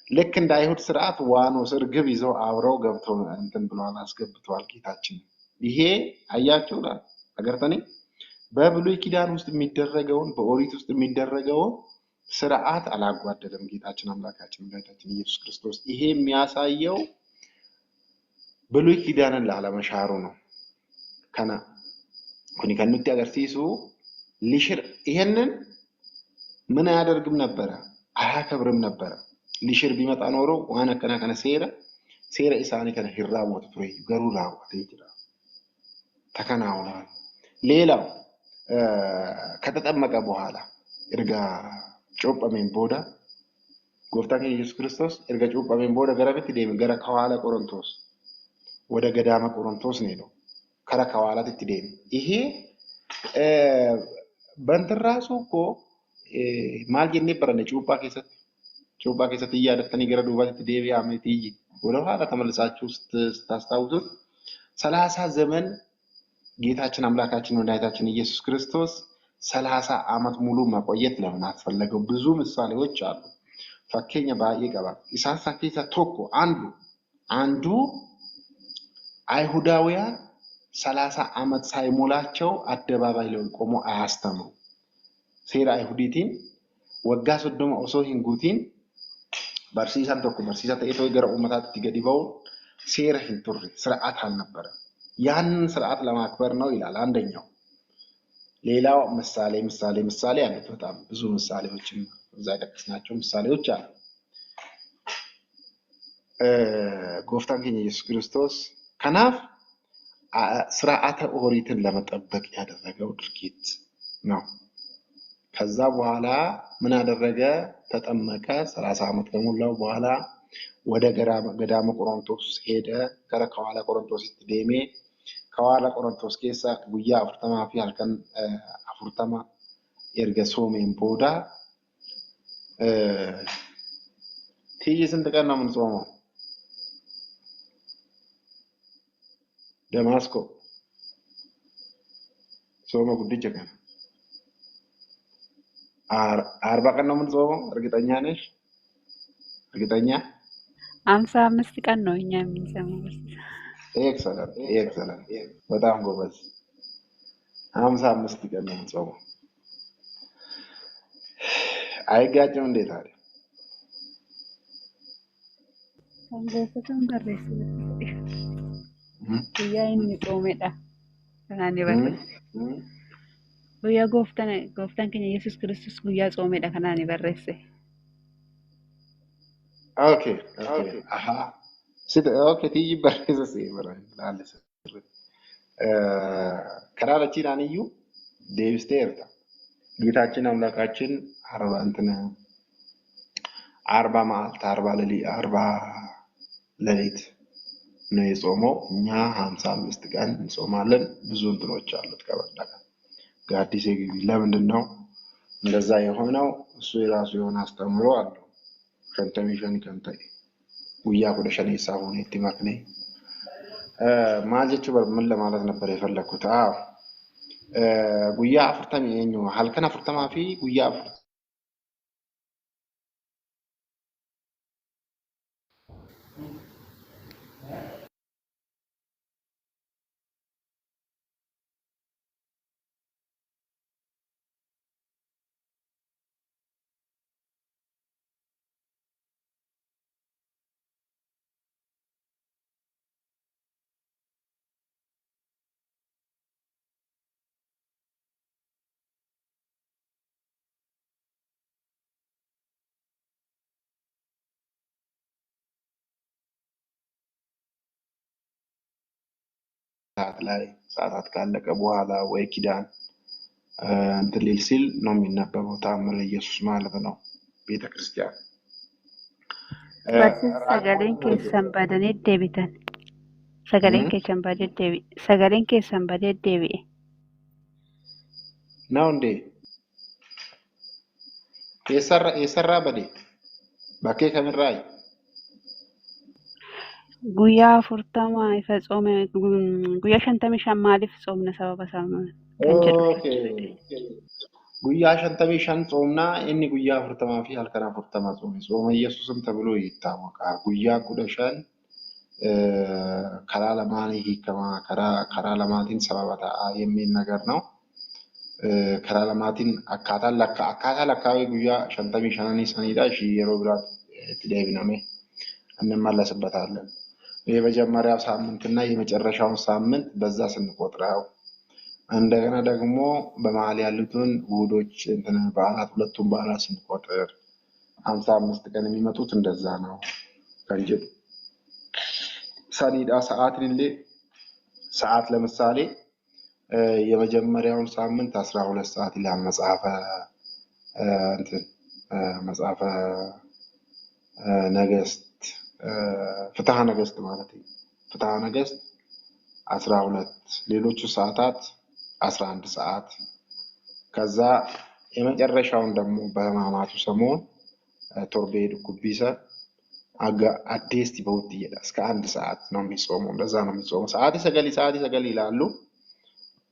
ልክ እንደ አይሁድ ስርዓት ዋኖስ እርግብ ይዘው አብረው ገብተው እንትን ብለዋል፣ አስገብተዋል ጌታችን። ይሄ አያችሁ አገርተኔ በብሉይ ኪዳን ውስጥ የሚደረገውን በኦሪት ውስጥ የሚደረገውን ስርዓት አላጓደለም ጌታችን አምላካችን መድኃኒታችን ኢየሱስ ክርስቶስ። ይሄ የሚያሳየው ብሉይ ኪዳንን ላለመሻሩ ነው። ከኑቲ አገርሲሱ ሊሽር ይሄንን ምን አያደርግም ነበረ? አያከብርም ነበረ። ሊሽር ቢመጣ ኖሮ ዋና ከነ ሴረ ኢሳኒ ከነ ሂራቦት ፍሬ ገሩ ራወተ ይችላል ተከናውኗል። ሌላው ከተጠመቀ በኋላ እርጋ ጮጳሜን ቦዳ ጎፍታ ኢየሱስ ክርስቶስ እርጋ ጮጳሜን ቦዳ ገረበት ደም ገረ ከኋላ ቆሮንቶስ ወደ ገዳመ ቆሮንቶስ ነው ሄደው ከረከዋላት ትደም ይሄ በእንትራሱ እኮ ማል ጀኔ በረነ ጩባ ከሰት እያደተኒ ገረ ዱባት ትዴቢ አመት ይይ ወደ ኋላ ተመልሳችሁ ስታስታውሱት 30 ዘመን ጌታችን አምላካችን መድኃኒታችን ኢየሱስ ክርስቶስ 30 ዓመት ሙሉ መቆየት ለምን አስፈለገው? ብዙ ምሳሌዎች አሉ። ፈከኛ ባይ ቀባ ኢሳሳ ከይሳ ቶኮ አንዱ አይሁዳውያን 30 ዓመት ሳይሞላቸው አደባባይ ላይ ቆሞ አያስተምሩ ሴራ አይሁዲቲን ወጋ ሶዶማ ኦሶ ሂንጉቲን በርሲሳን ቶኮ በርሲሳ ተይቶ ገረ ኡመታት ትገዲበው ሴራ ሂንቱር ስርዓት አልነበረ ያንን ስርዓት ለማክበር ነው ይላል አንደኛው ሌላው ምሳሌ አሉት በጣም ብዙ ምሳሌዎችን እዛ ደክስናቸው ምሳሌዎች አሉ ጎፍታን ከኛ ኢየሱስ ክርስቶስ ከናፍ ስርዓተ ኦሪትን ለመጠበቅ ያደረገው ድርጊት ነው ከዛ በኋላ ምን አደረገ ተጠመቀ 30 ዓመት ከሞላው በኋላ ወደ ገዳመ ቆሮንቶስ ሄደ ከረከዋላ ቆሮንቶስ ትዴሜ ከዋላ ቆሮንቶስ ከሳ ጉያ አፍርተማ ፊ አልከን አፍርተማ ኤርገሶሜን ቦዳ ትይስን ተቀና ምን ጾመው ደማስቆ ጾመ ጉድጀ ከነ 40 ቀን ነው ምን ጾመው እርግጠኛ ነሽ እርግጠኛ 55 ቀን ነው እኛ የምንሰማው ኤክሰለንት በጣም ጎበዝ 55 ቀን ነው ጾመው አይጋጭም እንዴት አለ አንገተም በረስ ያይን ጾመዳ ከናኔ በረስ ጉያ ጎፍታን ከኛ ኢየሱስ ክርስቶስ ጉያ ጾመዳ ከናኔ በረስ ኦኬ አሃ ኦኬ ትይ በረስ ሲበራ ላለሰ ከራለቺን አንዩ ዴቪስቴርታ ጌታችን አምላካችን 40 መዓልት 40 ሌሊት ነው የጾመው እኛ 55 ቀን እንጾማለን ብዙ እንትኖች አሉት ከበዳጋ ጋዲስ የግቢ ለምንድን ነው እንደዛ የሆነው እሱ የራሱ የሆነ አስተምሮ አለው ከንተሚሽን ከንታይ ጉያ ወደሸኔ ሳሆነ እትማክኔ ማልጀቹ ምን ለማለት ነበር የፈለኩት ጉያ አፍርተም የኙ halkan አፍርተማ ፊ ጉያ ሰዓታት ካለቀ በኋላ ወይ ኪዳን እንትን ሊል ሲል ነው የሚነበበው ተአምረ ኢየሱስ ማለት ነው ቤተክርስቲያን በርስ ሰገሌን keessan badanii deebitan sagaleen keessan badee deebi'e ነው እንዴ የሰራ በዴ ባኬ ከምራይ guyyaa 40 ifa ጾመ guyyaa 55 maaliif ጾምነ sababa isaa kan jedhu ጉያ 55 ጾምና እኒ ጉያ 40 ፊ halkan 40 ጾመ ኢየሱስም ተብሎ ይታወቃል ጉያ ቁደሻን ከራለማን ይከማ ከራለማቲን ሰባባታ የሚል ነገር ነው ከራለማቲን አካታል ጉያ 55 ሰኒዳ እሺ የሮብራት ትደብናሜ እንመለስበታለን የመጀመሪያው ሳምንትና የመጨረሻው ሳምንት በዛ ስንቆጥረው እንደገና ደግሞ በመሃል ያሉትን ውዶች እንትን በዓላት ሁለቱም በዓላት ስንቆጥር 55 ቀን የሚመጡት እንደዛ ነው ከንጀ ሰኒዳ ሰዓት ለምሳሌ የመጀመሪያውን ሳምንት 12 ሰዓት ይላል መጽሐፈ ነገስት ፍትሐ ነገስት ማለት ነው ፍትሐ ነገሥት 12 ሌሎቹ ሰዓታት 11 ሰዓት ከዛ የመጨረሻውን ደግሞ በሕማማቱ ሰሞን ቶርቤ ዱኩቢሰ አዴስቲ በውት ይሄዳ እስከ 1 ሰዓት ነው የሚጾመው። እንደዛ ነው የሚጾመው። ሰዓት ሰገል ይላሉ።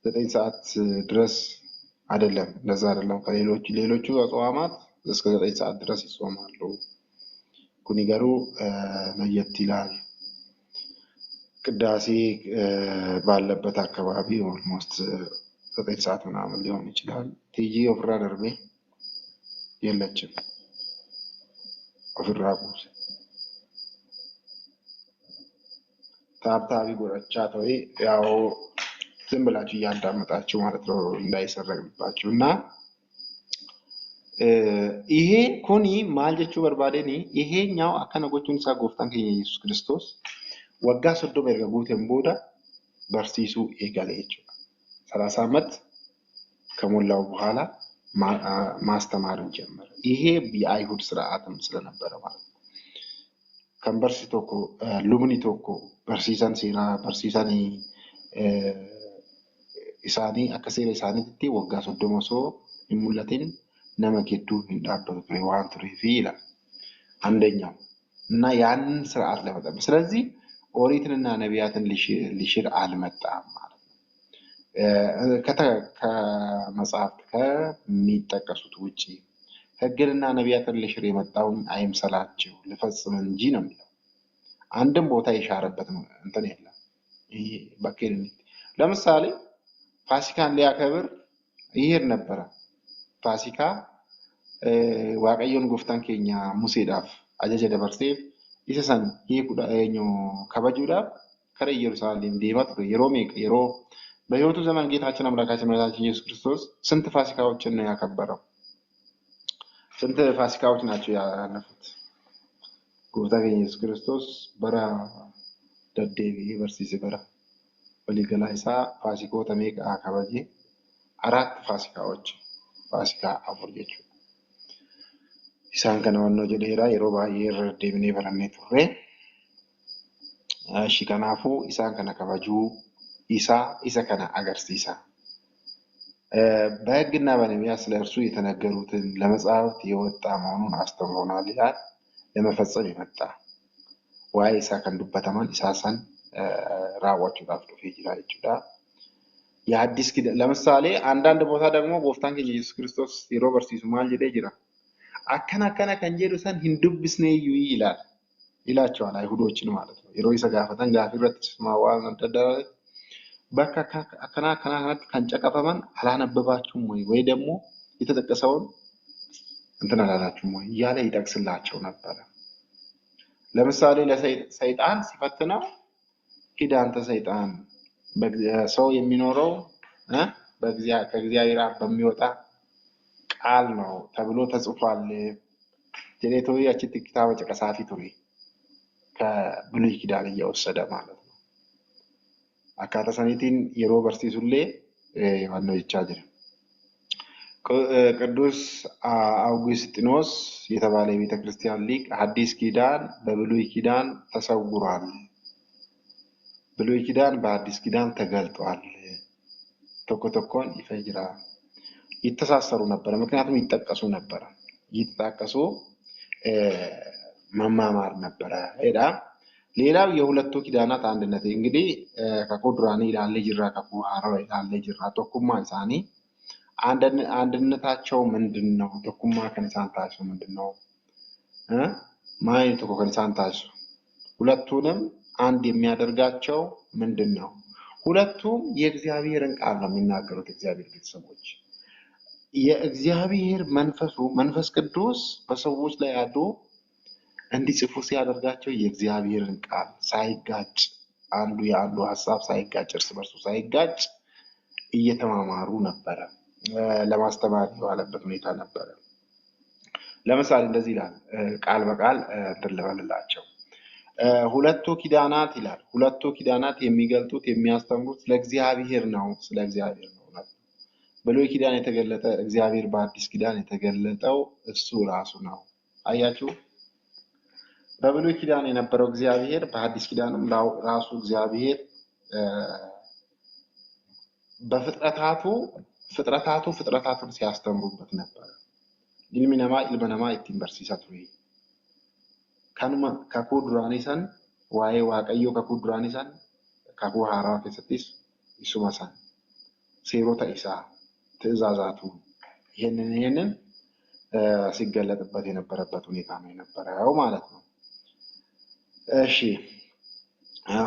9 ሰዓት ድረስ አይደለም፣ እንደዛ አይደለም። ሌሎቹ አጽዋማት እስከ 9 ሰዓት ድረስ ይጾማሉ። ኩኒ ገሩ ለየት ይላል። ቅዳሴ ባለበት አካባቢ ኦልሞስት 9 ሰዓት ምናምን ሊሆን ይችላል። ቲጂ ኦፍራ ደርቤ የለችም ኦፍራ ቡስ ታብታቢ ጎረቻ ተወይ ያው ዝም ብላችሁ እያዳመጣችሁ ማለት ነው እንዳይሰረቅባችሁ። እና ይሄ ኩኒ ማል ጀቹ በርባዴኒ ይሄኛው አከነ ጎቹን ሳ ጎፍታን ከየ ኢየሱስ ክርስቶስ ወጋ ሶዶ በርጋ ጉቴን ቦዳ በርሲሱ ኤጋለ ይችላል 30 ዓመት ከሞላው በኋላ ማስተማርን ጀመረ። ይሄ የአይሁድ ስርዓትም ስለነበረ ማለት ነው። ከንበርሲ ቶኮ ሉምኒ ቶኮ በርሲሳን ሲራ በርሲሳን ኢሳኒ አከሴራ ኢሳኒቲ ወጋ ሶዶሞሶ ይሙላቲን ነመኬዱ እንዳበሩ ዋን ትሪፊ ይላል አንደኛው እና ያንን ስርዓት ለመጠበቅ ስለዚህ ኦሪትንና ነቢያትን ሊሽር አልመጣም ማለት ነው። ከመጽሐፍት ከሚጠቀሱት ውጪ ሕግንና ነቢያትን ሊሽር የመጣውን አይምሰላችሁ ልፈጽም እንጂ ነው የሚለው። አንድም ቦታ የሻረበት እንትን የለም። ይሄ በከል ለምሳሌ ፋሲካን ሊያከብር ይሄድ ነበረ። ፋሲካ ዋቀዮን ጎፍታን ኬኛ ሙሴዳፍ አጀጀ ደበርሴፍ ይሰሰን ይኩዳኞ ከበጁዳፍ ከረ ኢየሩሳሌም ዲማት የሮ በህይወቱ ዘመን ጌታችን አምላካችን መድኃኒታችን ኢየሱስ ክርስቶስ ስንት ፋሲካዎችን ነው ያከበረው? ስንት ፋሲካዎች ናቸው ያለፉት? ጌታችን ኢየሱስ ክርስቶስ በራ ደደቢ በርሲስ በራ ወሊገላይሳ ፋሲኮ ተሜቃ አከበጂ 4 ፋሲካዎች ፋሲካ አፍርጀቹ ኢሳን ከነወኖ ጀዴራ የሮ ባየር ደምኔ በረኔ ቱሬ እሺ ከናፉ ኢሳን ከነ ከበጁ ኢሳ ከነ አገርሲሳ በሕግና በነቢያት ስለ እርሱ የተነገሩትን ለመጻሕፍት የወጣ መሆኑን አስተምሮናል ይላል። ለመፈጸም የመጣ ዋይ ኢሳ ከንዱበተማን ኢሳሰን ራዋቹዳፍ ዱፌ ጅራ ይችዳ የሐዲስ ኪዳን ለምሳሌ አንዳንድ ቦታ ደግሞ ጎፍታን ኢየሱስ ክርስቶስ የሮ በርሲሱ ማል ጀዴ ጅራ አከና ከንጀዱ ሰን ሂንዱብስኔ ይላል ይላቸዋል አይሁዶችን ማለት ነው። የሮ ይሰጋፈተን ጋፊረት ስማዋ እንደደረ በቃ አከና ከንጨቀፈመን አላነበባችሁም ወይ ደግሞ የተጠቀሰውን እንትን አላላችሁም ወይ እያለ ይጠቅስላቸው ነበር። ለምሳሌ ለሰይጣን ሲፈትነው ሂድ አንተ ሰይጣን ሰው የሚኖረው ከእግዚአብሔር በሚወጣ ቃል ነው ተብሎ ተጽፏል። ጀኔቶሪ አቺት ኪታበ ጨቀሳፊ ቱሪ ከብሉይ ኪዳን እየወሰደ ማለት ነው። አካታ ሰኒቲን የሮ በርሲሱሌ ዋናው ይቻጅር ቅዱስ አውግስጢኖስ የተባለ የቤተ ክርስቲያን ሊቅ ሐዲስ ኪዳን በብሉይ ኪዳን ተሰውሯል፣ ብሉይ ኪዳን በሐዲስ ኪዳን ተገልጧል። ቶኮን ይፈጅራ ይተሳሰሩ ነበር። ምክንያቱም ይጠቀሱ ነበር። ይተጣቀሱ መማማር ነበር። ሌላው የሁለቱ ኪዳናት አንድነት እንግዲህ ከቁድራኒ ይላል ጅራ ከቁሃራው ይላል ጅራ ቶኩማ ኢሳኒ አንድነታቸው ምንድነው? ቶኩማ ከንሳንታቸው ምንድነው? ማይ ቶኮ ከንሳንታቸው ሁለቱንም አንድ የሚያደርጋቸው ምንድነው? ሁለቱም የእግዚአብሔርን ቃል ነው የሚናገሩት። እግዚአብሔር ቤተሰቦች የእግዚአብሔር መንፈስ ቅዱስ በሰዎች ላይ አድሮ እንዲጽፉ ሲያደርጋቸው የእግዚአብሔርን ቃል ሳይጋጭ አንዱ የአንዱ ሐሳብ ሳይጋጭ እርስ በርሱ ሳይጋጭ እየተማማሩ ነበረ። ለማስተማር የዋለበት ሁኔታ ነበረ። ለምሳሌ እንደዚህ ይላል ቃል በቃል እንትን ልበልላቸው። ሁለቱ ኪዳናት ይላል። ሁለቱ ኪዳናት የሚገልጡት የሚያስተምሩት ስለ እግዚአብሔር ነው። ስለ እግዚአብሔር ነው። ብሉይ ኪዳን የተገለጠ እግዚአብሔር በአዲስ ኪዳን የተገለጠው እሱ ራሱ ነው። አያችሁ፣ በብሉይ ኪዳን የነበረው እግዚአብሔር በሐዲስ ኪዳንም ራሱ እግዚአብሔር ፍጥረታቱን ሲያስተምሩበት ነበር። ilma namaa ittiin barsiisaa ture. Kanuma kakuu duraanii san waa'ee waaqayyoo kakuu duraanii san kakuu haaraa keessattis isuma san seerota isaa ትእዛዛቱን ይሄንን ሲገለጥበት የነበረበት ሁኔታ ነው የነበረው ማለት ነው። እሺ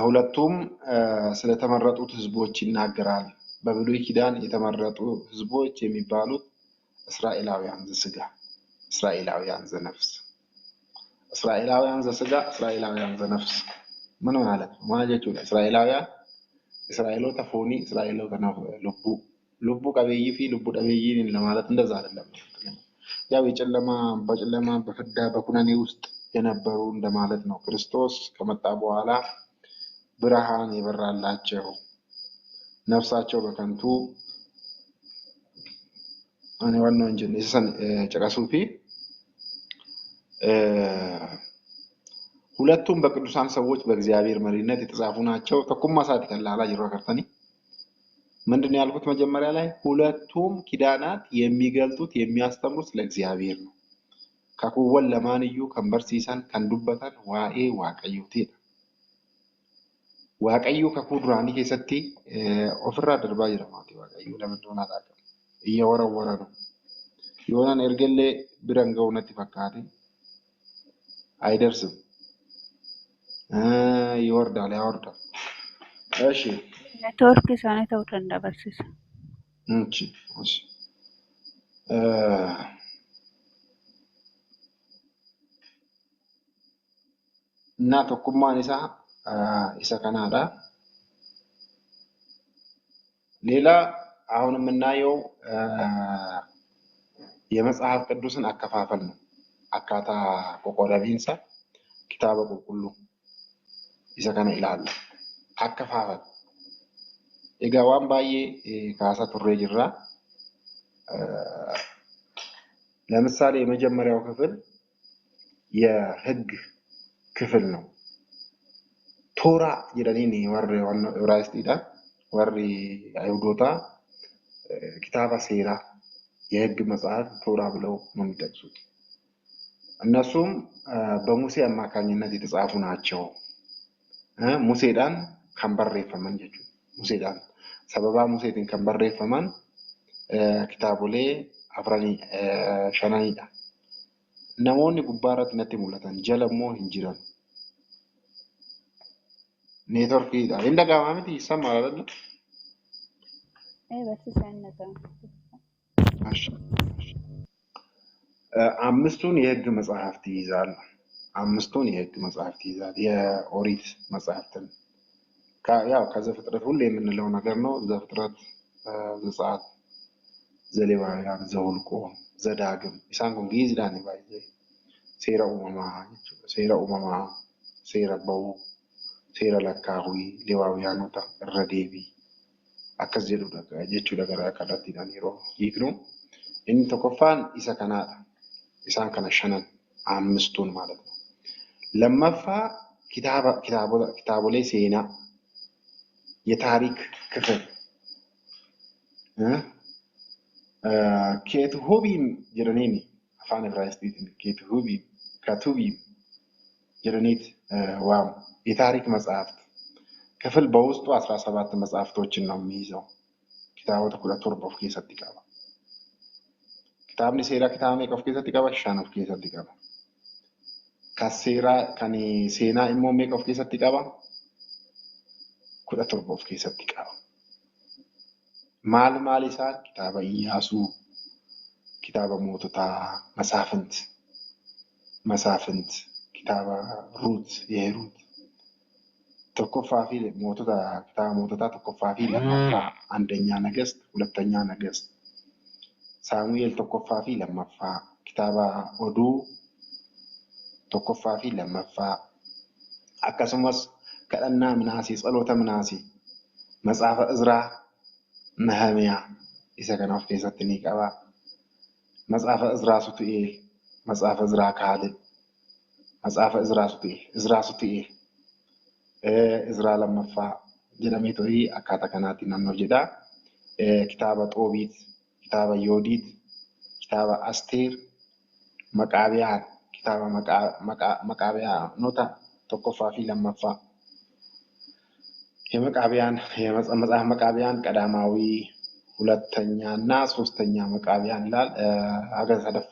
ሁለቱም ስለተመረጡት ህዝቦች ይናገራል። በብሉይ ኪዳን የተመረጡ ህዝቦች የሚባሉት እስራኤላውያን ዘስጋ፣ እስራኤላውያን ዘነፍስ፣ እስራኤላውያን ዘስጋ፣ እስራኤላውያን ዘነፍስ ምን ማለት ነው? ማለት ነው እስራኤላውያን እስራኤሎታ ፎኒ እስራኤሎታ ልቡ ቀበይ ፊ ልቡ ቀበይን ለማለት እንደዛ አይደለም። ያው በጨለማ በፍዳ በኩነኔ ውስጥ የነበሩ እንደማለት ነው። ክርስቶስ ከመጣ በኋላ ብርሃን የበራላቸው ነፍሳቸው በከንቱ እኔ ዋናው እንጂ እሰን ጨቀሱፊ ሁለቱም በቅዱሳን ሰዎች በእግዚአብሔር መሪነት የተጻፉ ናቸው። ተኩማ ሳት ከላላ ይሮከርተኒ ምንድነው ያልኩት መጀመሪያ ላይ ሁለቱም ኪዳናት የሚገልጡት የሚያስተምሩት ለእግዚአብሔር ነው። ካኩወል ለማንዩ ከንበርሲሳን ከንዱበታን ዋኤ ዋቀዩቲ ዋቀዩ ከኩድራኒ ከሰቲ ኦፍራ ደርባ ይረማቲ ዋቀዩ ለምንድነው አጣቀ እየወረወረ ነው የሆነን እርገሌ ብረንገውነት ይፈካቲ አይደርስም ይወርዳል ያወርዳል። እሺ ኔትወርክ ሳኔ ተውተን ዳበርሲስ እሺ እና ተኩማን ኢሳ ካናዳ ሌላ አሁን የምናየው የመጽሐፍ ቅዱስን አከፋፈል ነው። አካታ ቆቆረቢንሳ ኪታበ ቁልቁሉ ኢሳ ካና ይላል አከፋፈል የጋዋን ባዬ ካሳ ቱሬ ጅራ ለምሳሌ የመጀመሪያው ክፍል የህግ ክፍል ነው። ቶራ ይደኔኒ ወር ዕብራይስጥ ይላል ወር አይሁዶታ ኪታባ ሴራ የህግ መጽሐፍ ቶራ ብለው ነው የሚጠቅሱት። እነሱም በሙሴ አማካኝነት የተጻፉ ናቸው። ሙሴዳን ከንበሬፈመን ጀቹ ሙሴዳን ሰበባ ሙሴትን ከንበሬፈመን ኪታቦሌ አፍራኒ ሸናኒዳ namoonni gubbaarratti natti mul'atan jala immoo hin jiran. Neetworkiidha. Inni dhaga'amaa miti isa maal adda? በተሰነ ነገር አምስቱን የህግ መጽሐፍት ይይዛል። አምስቱን የህግ መጽሐፍት ይይዛል። የኦሪት መጽሐፍትን ያው ከዘፍጥረት ሁሌ የምንለው ነገር ነው። ዘፍጥረት፣ ዘጸአት፣ ዘሌዋውያን፣ ዘኍልቍ፣ ዘዳግም ኢሳን kun giizidhaan baay'ee seera uumamaa, seera ba'uu, seera lakkaa'uu, lewaawyaanota irra deebii akkas jedhudha jechuudha gara kadhattiidhaan yeroo hiiknu. Inni tokkoffaan isa kanaadha. Isaan kana shanan ammistuun ማለት ነው። lammaffaa kitaabolee seenaa የታሪክ ክፍል ኬቱሁቢም ጀረኔኒ አፋን ዕብራይስጥ ኬቱሁቢም ከቱቢም ጀረኔት ዋም የታሪክ መጽሐፍት ክፍል በውስጡ 17 መጽሐፍቶችን ነው የሚይዘው። ኪታቦተ ኩለት ወርቦፍ ኬሰት ይቀባ ኪታብኒ ሴራ ኪታብኒ ቆፍ ኬሰት ይቀባ ሻኖፍ ኬሰት ይቀባ ከሴራ ከኒ ሴና ኢሞሜ ቆፍ ኬሰት ይቀባ ኩለት ወርቦፍ ኬሰት ይቀባ ማል ማሊሳን ኪታበ ኢያሱ ኪታበ ሞቶታ መሳፍንት ኪታበ ሩት የሩት ተኮፋፊ ሞቶታ ኪታበ ሞቶታ ተኮፋፊ ለማፋ አንደኛ ነገስት ሁለተኛ ነገስት ሳሙኤል ተኮፋፊ ለማፋ ኪታበ ኦዱ ተኮፋፊ ለማፋ አከሱመስ ከደና ምናሲ ጸሎተ ምናሲ መጽሐፈ እዝራ ነህምያ isa kana of keessatti ni qaba. Matsaafa Izraa Sutu'eel, Matsaafa Izraa Kaalib, Matsaafa Izraasuti Izraa lammaffaa jedhamee to'ii akkaataa kanaatiin naannoo jedha. Kitaaba Xoobiit, kitaaba Yoodiit, kitaaba Asteer, Maqaabiyaan, kitaaba Maqaabiyaanota tokkoffaa fi lammaffaa. መጽሐፍ መቃብያን ቀዳማዊ ሁለተኛና ሶስተኛ መቃብያን ይላል ሀገረ ሰደፋ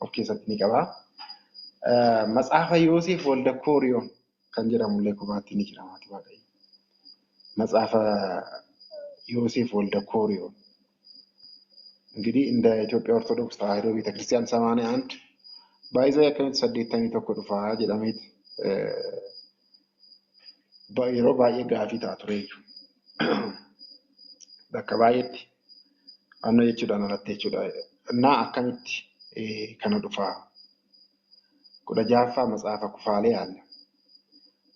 ኦኬ ሰጥኒ ቀባ መጽሐፈ ዮሴፍ ወልደ ኮሪዮን ከንጀራሙ ለኩባቲ ንጅራማቲ ባቀይ መጽሐፈ ዮሴፍ ወልደ ኮሪዮን እንግዲህ እንደ ኢትዮጵያ ኦርቶዶክስ ተዋሕዶ ቤተክርስቲያን 81 ባይዘው ያከመት ሰደተኝ ተቆጥፋ ጀዳሜት yeroo baay'ee gaafii ta'a ture bakka baay'eetti annoo jechuudhaan alatti jechuudha. Innaa akkamitti kana dhufaa 16ffaa matsaafa Kufaalee Haalla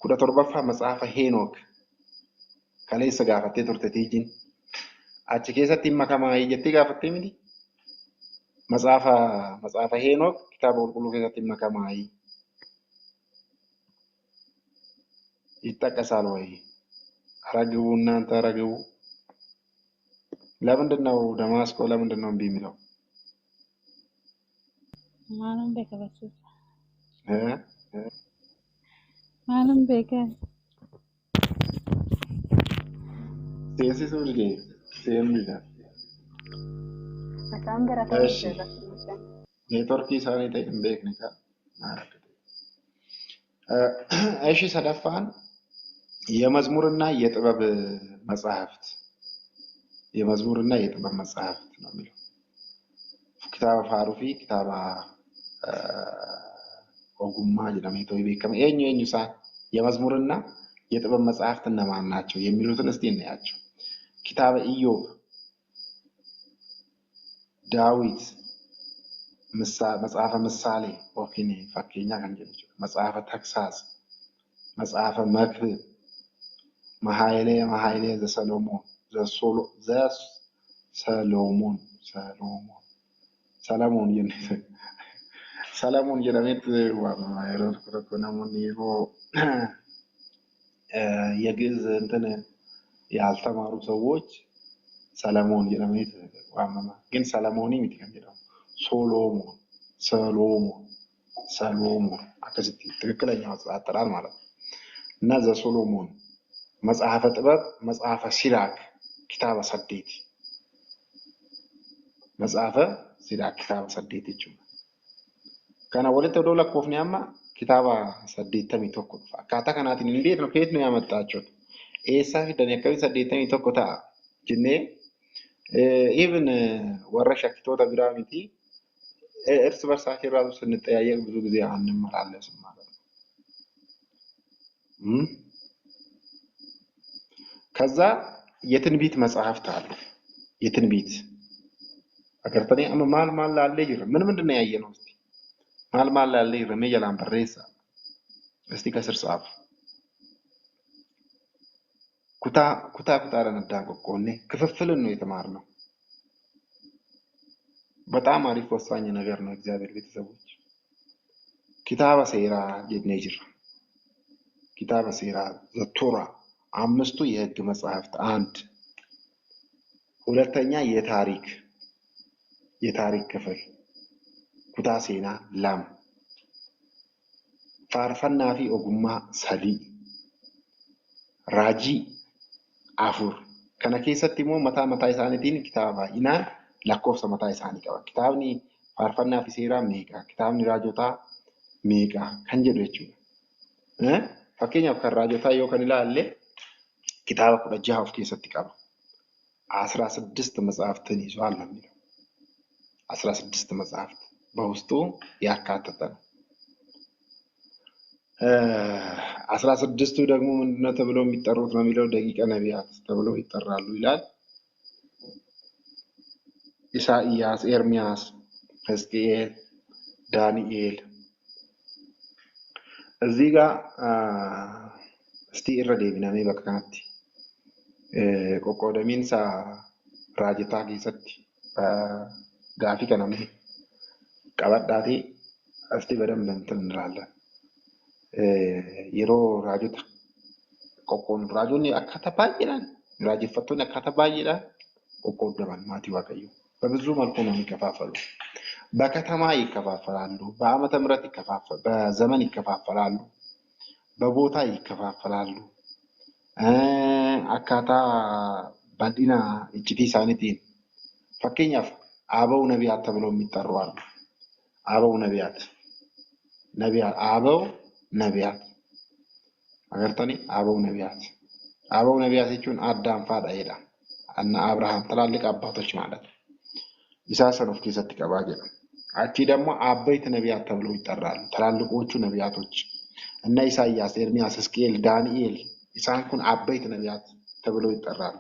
17ffaa matsaafa Heenook kaleessa gaafattee turte tiijin achi keessatti makamaa jettee gaafattee miti matsaafa Heenook kitaaba qulqulluu keessatti makamaa ይጠቀሳል ወይ? አረግቡ እናንተ አረግቡ። ለምንድን ነው ደማስቆ ለምንድን ነው እምቢ የሚለው? ማንም በከበሰ ማንም በከ ሴንሲስ ወልዴ ሴምቢዳ በጣም ገራታ ኔትወርክ ይሳኔ ተይም በክኒካ ማረከ እሺ ሰደፋን የመዝሙርና የጥበብ መጽሐፍት ነው የሚለው ክታባ ፋሩፊ ክታባ ኦጉማ ጀዳሜቶ ይበከም ኤኙሳ የመዝሙርና የጥበብ መጽሐፍት እነማን ናቸው የሚሉትን እስቲ እናያቸው። ክታባ ኢዮብ፣ ዳዊት፣ መጽሐፈ ምሳሌ ኦኬኒ ፈከኛ ከንጀልቹ መጽሐፈ ተክሳስ፣ መጽሐፈ መክብብ፣ መኃይሌ ዘሰሎሞን ሰለሞን jedhameet yeroo tokko namoonni yeroo የግዕዝ እንትን ያልተማሩ ሰዎች ሰለሞን jedhameet ዋማማ ግን ሰለሞኒ ሚት ከንጀዳው ሰሎሞን አከሲቲ ትክክለኛው አጠራር ማለት ነው። እና ዘሰሎሞን መጽሐፈ ጥበብ መጽሐፈ ሲራክ ኪታበ ሰዴት ይችላል kana walitti odoo lakkoofni amma kitaaba 81 dhufa akkaataa kanaatiin እንዴት ነው ከየት ነው ያመጣችሁት ኤሳ ፊደን ያከቢ 81 ta'a jennee even warra shakkitoota biraa miti እርስ በርሳችን ራሱ ስንጠያየቅ ብዙ ጊዜ አንመላለስም ማለት ነው። ከዛ የትንቢት መጽሐፍት አሉ። የትንቢት አገርተኔ ማል ላለ ይረ ምንድነው ያየነው እስቲ ማል ላለ ይረ መየላም በሬሳ እስቲ ከስር ጻፉ ኩታ ረነዳን ቆቆኔ ክፍፍልን ነው የተማርነው። በጣም አሪፍ ወሳኝ ነገር ነው። እግዚአብሔር ቤተሰቦች ኪታበ ሴራ ጀድኔ ጅራ ኪታበ ሴራ ዘቶራ አምስቱ የህግ መጽሐፍት አንድ ሁለተኛ የታሪክ ክፍል ኩታ ሴና ላም ፋርፈናፊ ኦጉማ ሰዲ ራጂ አፉር ከነ keessatti immoo mataa isaaniitiin kitaaba inaan lakkoofsa mataa isaanii qaba. Kitaabni faarfannaa fi seeraa meeqa? Kitaabni raajotaa meeqa? Kan jedhu jechuudha. Fakkeenyaaf kan raajotaa yoo kan ilaalle kitaaba 16 of keessatti qaba. 16 መጽሐፍትን ይዟል ነው የሚለው። 16 መጽሐፍት በውስጡ ያካተተ ነው። 16ቱ ደግሞ ምንድነው ተብለው የሚጠሩት ነው የሚለው ደቂቀ ነቢያት ተብለው ይጠራሉ ይላል። ኢሳይያስ፣ ኤርሚያስ፣ ሕዝቅኤል፣ ዳንኤል እዚህ ጋር እስቲ እረዴቢናሜ በከናቲ ቆቆደሚንሳ ራጅታ ጊሰቲ ጋፊ ከነም ቀበዳቲ እስቲ በደንብ እንትን እንላለን። yeroo raajota qoqqoon raajonni akkaataa baay'eedhaan raajeffattoonni akkaataa baay'eedhaan qoqqoodaman maatii waaqayyoo. በብዙ መልኩ ነው የሚከፋፈሉ። በከተማ ይከፋፈላሉ፣ በዓመተ ምሕረት ይከፋፈላሉ፣ በዘመን ይከፋፈላሉ፣ በቦታ ይከፋፈላሉ። akkaataa bal'ina iccitii isaaniitiin fakkeenyaaf አበው ነቢያት ተብለው የሚጠሩ አሉ። አበው ነቢያት አበው ነቢያት አገርተኒ አበው ነቢያት jechuun አዳም ፋዳይዳ እና አብርሃም ትላልቅ አባቶች ማለት ነው። ኢሳያስን ኦፍ keessatti qabaa jedha። አቺ ደግሞ አበይት ነቢያት ተብለው ይጠራሉ። ትላልቆቹ ነቢያቶች እና ኢሳያስ፣ ኤርሚያስ፣ ሕዝቅኤል፣ ዳንኤል ኢሳን ኩን አበይት ነቢያት ተብለው ይጠራሉ።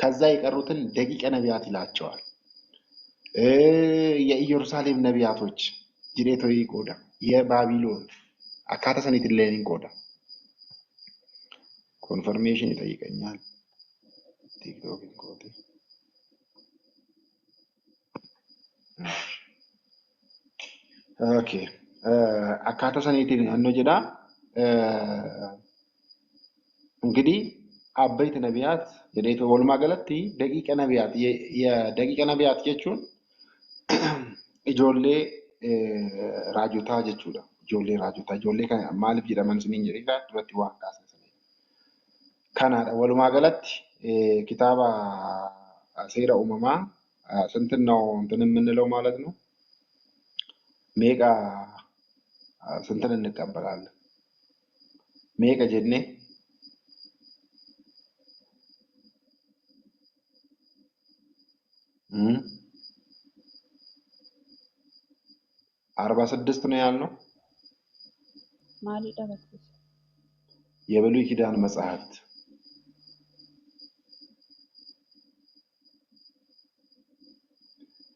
ከዛ የቀሩትን ደቂቀ ነቢያት ይላቸዋል። የኢየሩሳሌም ነቢያቶች ጅሬቶ ይቆዳ፣ የባቢሎን አካታ ሰኒት ለኔን ቆዳ ኮንፈርሜሽን ይጠይቀኛል። ቲክቶክ ኮቴ ኦኬ አካታ ሰኒት አኖ ጀዳ እንግዲህ አበይት ነቢያት የዴቶ ወልማ ገለቲ ደቂቀ ነቢያት የደቂቀ ነቢያት jechuun ijoollee raajotaa jechuudha. Ijoollee raajotaa ijoollee kana maaliif jedhaman isiniin jedhee duratti waan kaasne kanaadha. Walumaa galatti kitaaba seera uumamaa ስንትን ነው እንትን የምንለው ማለት ነው። ሜጋ ስንትን እንቀበላለን ሜጋ ጀኔ አርባ ስድስት ነው ያልነው የብሉይ ኪዳን መጽሐፍት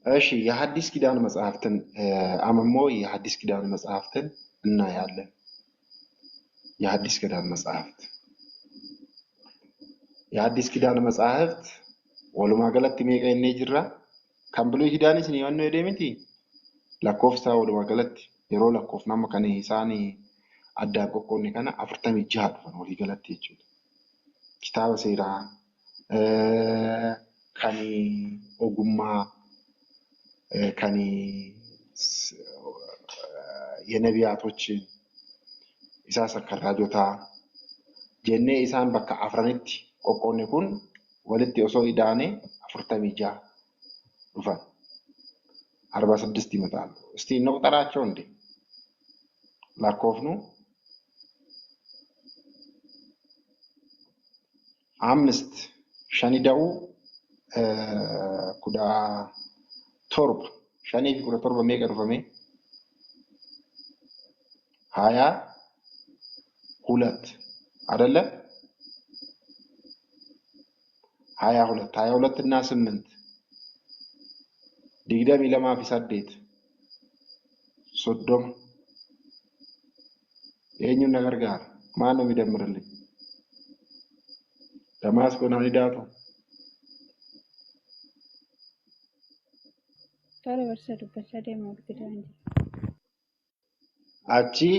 እሺ የሐዲስ ኪዳን መጽሐፍትን አመሞ የሐዲስ ኪዳን መጽሐፍትን እናያለን። የሐዲስ ኪዳን መጽሐፍት ወሉማ ገለቲ ሜቀ እኔ ጅራ kan ብሉይ ኪዳንስ ነው ያነው የደምቲ lakkoofsa walumaa galatti yeroo lakkoofnama kan isaan addaan qoqqoodne kana 46 dhufan walii galatti jechuudha. Kitaaba seeraa kan ogummaa kan የነቢያቶች ኢሳያስ kan raajotaa jennee isaan bakka afranitti qoqqoodne kun walitti osoo idaane 46 dhufan 46 ይመጣሉ። እስቲ እንቁጠራቸው እንዴ ላኮፍኑ 5 ሸኒዳው ኩዳ ቶርብ ሸኒ ኩዳ ቶርብ ሜቀ ዱፈሜ 22 አይደለ 22 እና 8 digdami lamaa fi 8 soddoma eenyuun na gargaara maal nu midammirallee Damaasqoo na nidaatu achi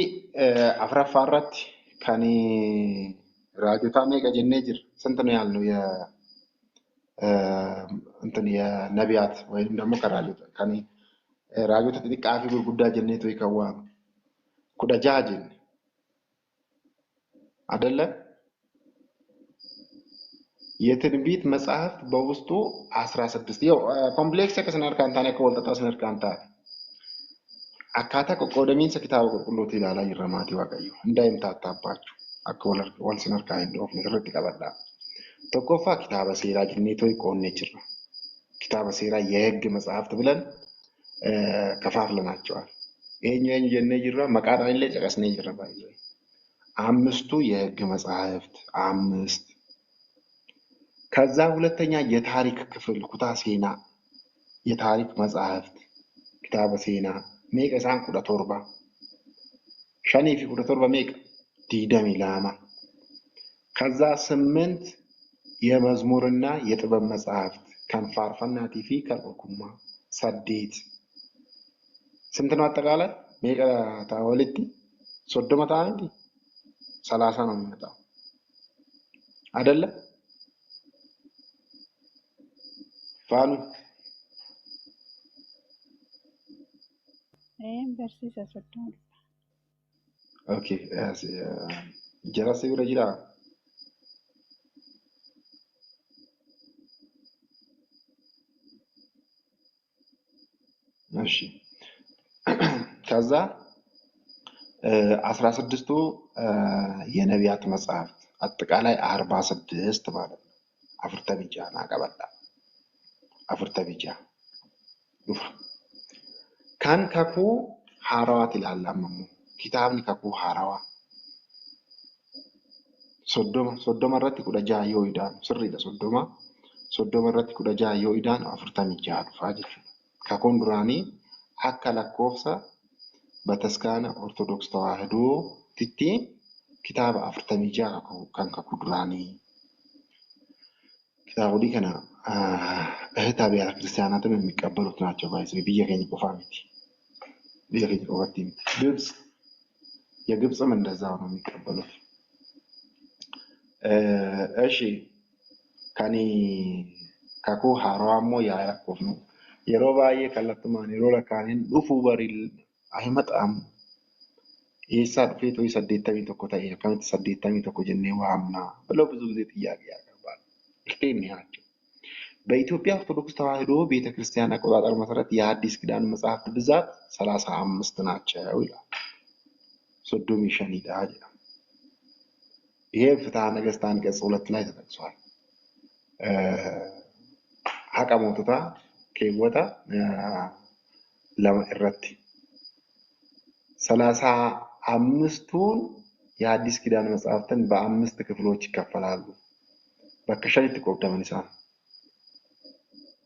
afraffaa irratti kan raajotaa meeqa jennee jira santa nu yaalnu እንትን የነቢያት ወይም ደግሞ ከራጆታ ከኔ ራጆታ ጥቃፊ ጉዳይ ጀነቶ ይከዋም ኩዳ ጃጅን አይደለ የትንቢት መጽሐፍት በውስጡ 16 ያው ኮምፕሌክስ ከስነር ካንታነ ከወልጣታ ስነር ካንታ አካታ ቆቆደሚን ሰኪታው ቁልቁሎት ይላል ይረማት ይዋቀዩ እንዳይምታታባችሁ አከወለር ወል ስነር ካይንዶ ኦፍ ንረት ይቀበላ ተቆፋ ኪታበ ሴራ ጅኔቶ ይቆኔ ጅራ ኪታበ ሴራ የህግ መጽሐፍት ብለን ከፋፍለናቸዋል። ይሄኛው ጀኔ ጅራ መቃዳን ላይ ጨቀስኔ ጅራ ባይዘ አምስቱ የህግ መጽሐፍት 5 ከዛ ሁለተኛ የታሪክ ክፍል ኩታ ሴና የታሪክ መጽሐፍት ኪታበ ሴና ሜቀ ሳን ኩዳ ቶርባ ሸኒ ፊ ኩዳ ቶርባ ሜቀ ዲደሚ ላማ ከዛ 8 የመዝሙርና የጥበብ መጽሐፍት ከንፋርፈናቲ ፊ ከልቁማ 8 ስንት ነው አጠቃላይ ሜቀ ታወልቲ soddoma ta'a miti 30 ነው የሚመጣው አይደለ? ፋኑ Barsiisa soddoma. ኦኬ ጀራሲ ብረ ጅራ እሺ ከዛ 16ቱ የነቢያት መጽሐፍት አጠቃላይ 46 ማለት ነው። አፍርተ ቢጫ ናቀበላ አፍርተ ቢጫ ዱፋ ካን ከኩ ሐራዋት ይላላመሙ ኪታብኒ ከኩ ሐራዋ ሶዶማ irratti 16 yoo idaan sirriidha soddoma irratti 16 yoo idaan 46 dhufaa jechuudha. Kakuun duraanii akka lakkoofsa bataskaana ortodoks tawaahidooti kitaaba 46 kan kakuu duraanii. Kitaabota kana እህት አብያተ ክርስቲያናትን የሚቀበሉት ናቸው። ባይዘ ብዬ ከኝ ቆፋ ሚቲ ብዬ ከኝ ቆፋቲ ሚቲ ግብጽ የግብጽም እንደዛው ነው የሚቀበሉት። እሺ ከኒ ካኩ ሐራዋሞ ያያቆፍ ነው የሮባዬ ከለጥማን የሮላ ካኔን ዱፉ በሪል አይመጣም ኢሳ ዱፌቶ ይሰደተሚ ተኮ ታየ ከመት ሰደተሚ ተኮ ጀኔ ዋምና ብለው ብዙ ጊዜ ጥያቄ ያቀርባል። እስቴም ያቸው በኢትዮጵያ ኦርቶዶክስ ተዋሕዶ ቤተክርስቲያን አቆጣጠር መሰረት የአዲስ ኪዳን መጽሐፍት ብዛት 35 ናቸው ይላል። ሶዶም ይሸኒዳ ይላል። ይሄ ፍትሐ ነገሥት አንቀጽ 2 ላይ ተጠቅሷል። ሀቃ ሞቱታ ከወታ ለማእረቲ 35ቱን የአዲስ ኪዳን መጽሐፍትን በአምስት ክፍሎች ይከፈላሉ። በከሸኒት ቆብደመን ይሳል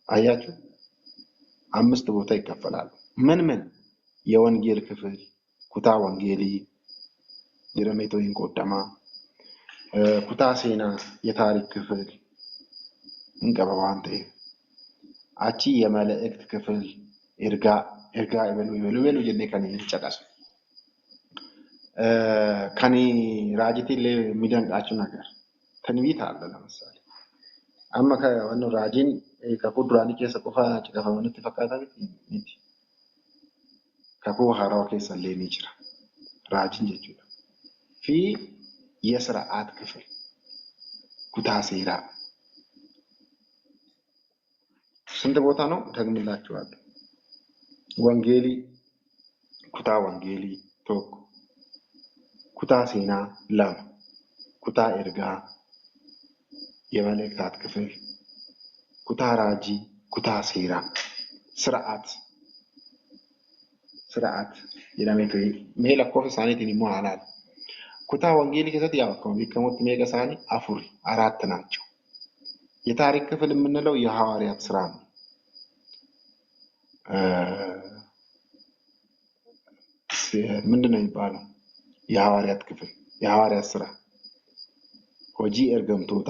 አያችሁ 5 ቦታ ይከፈላሉ። ምን የወንጌል ክፍል ኩታ ወንጌሊ የረሜቶ ይንቆደማ ኩታ ሴና የታሪክ ክፍል እንቀበባንተ አቺ የመላእክት ክፍል ኤርጋ ይበሉ ጀኔ ከኔ ይጨቃስ ከኔ ራጂቲ ለሚደንቃችሁ ነገር ትንቢት አለ። ለምሳሌ አማ ከወኑ ራጂን ከቁድራኒ ከሰ ቆፋ ጭቀፈመንት ተፈቃታ ሚቲ ከኩ ሐራው ከሰሌኒ ይችላል ራጂን ጀቹ ፊ የሥርዓት ክፍል ኩታ ሴራ ስንት ቦታ ነው ደግምላችኋለሁ። ወንጌሊ ኩታ ወንጌሊ ቶክ ኩታ ሴና ለም ኩታ ኤርጋ የመልእክታት ክፍል ኩታ ራጂ ኩታ ሴራ ስርዓት የዳሜቶ ሜላ ኮፍ ሳኔት ኒሞ አላል ኩታ ወንጌሊ ከሰት ያው ከሞት ሜቀሳኒ አፉሪ 4 ናቸው። የታሪክ ክፍል የምንለው የሐዋርያት ስራ ነው። ምንድነው የሚባለው? የሐዋርያት ክፍል የሐዋርያት ስራ ሆጂ ኤርገምቶታ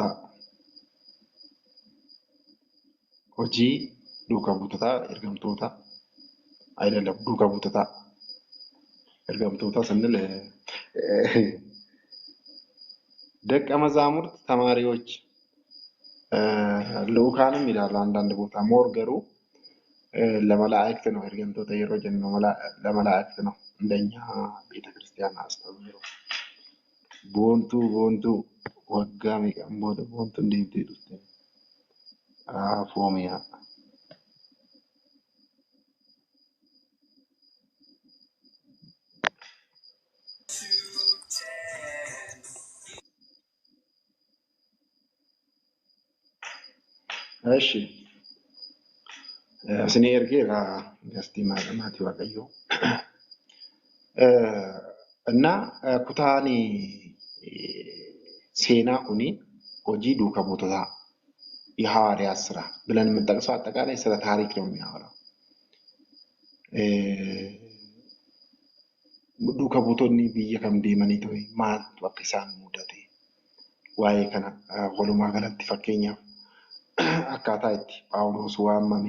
ሆጂ ዱከቡተታ ኤርገምቶታ አይደለም ዱከቡተታ ኤርገምቶታ ስንል ደቀ መዛሙርት ተማሪዎች ልኡካንም ይላል አንዳንድ ቦታ ሞርገሩ ለመላእክት ነው። ኤርገምቶታ የሮጀን ነው ለመላእክት ነው። እንደኛ ቤተክርስቲያን አስተምሮ ቦንቱ ወጋሚ ቀምቦደ ቦንቱ እንዴት ይሉት ፎሚያ እሺ ስኔ ኤርጌራ ገስቲ ማለማት ይዋቀዩ እና ኩታኒ ሴና ኩኒ ሆጂ ዱከ ቦቶታ የሐዋርያት ስራ ብለን የምንጠቅሰው አጠቃላይ ስለ ታሪክ ነው የሚያወራው። ዱከ ቦቶኒ ብየ ከም ዲመኒ ቶይ ማል ወክሳን ሙደቴ ዋይ ከና ወሉማ ገለቲ ፈከኛ አካታ እቲ ጳውሎስ ዋማሜ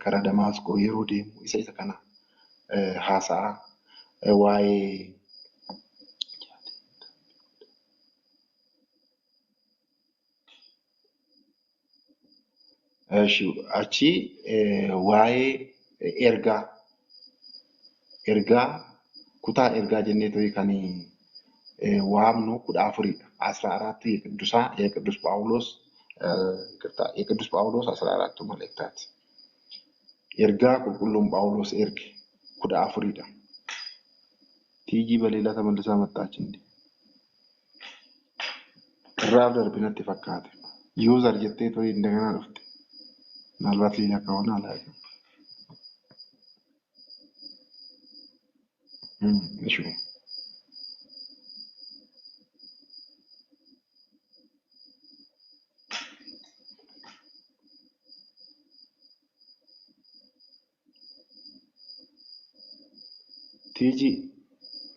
ከረ ደማስቆ የሮ ዴሙ ኢሳ kana haasa'a waa'ee achi waa'ee ergaa kutaa ergaa jennee to'ii kan ዋምኖ ኩዳ አፍሪዳ 14 የቅዱስ ጳውሎስ የቅዱስ ጳውሎስ 14ቱ መልእክታት ኤርጋ ቁልቁሉም ጳውሎስ ኤርግ ኩዳ አፍሪዳ ቲጂ በሌላ ተመልሳ መጣች እንዴ ራብ ደርብነት ተፈካተ ዩዘር ጀቴ ቶይ እንደገና ነው ምናልባት ሌላ ከሆነ አላውቅም እሺ ቲጂ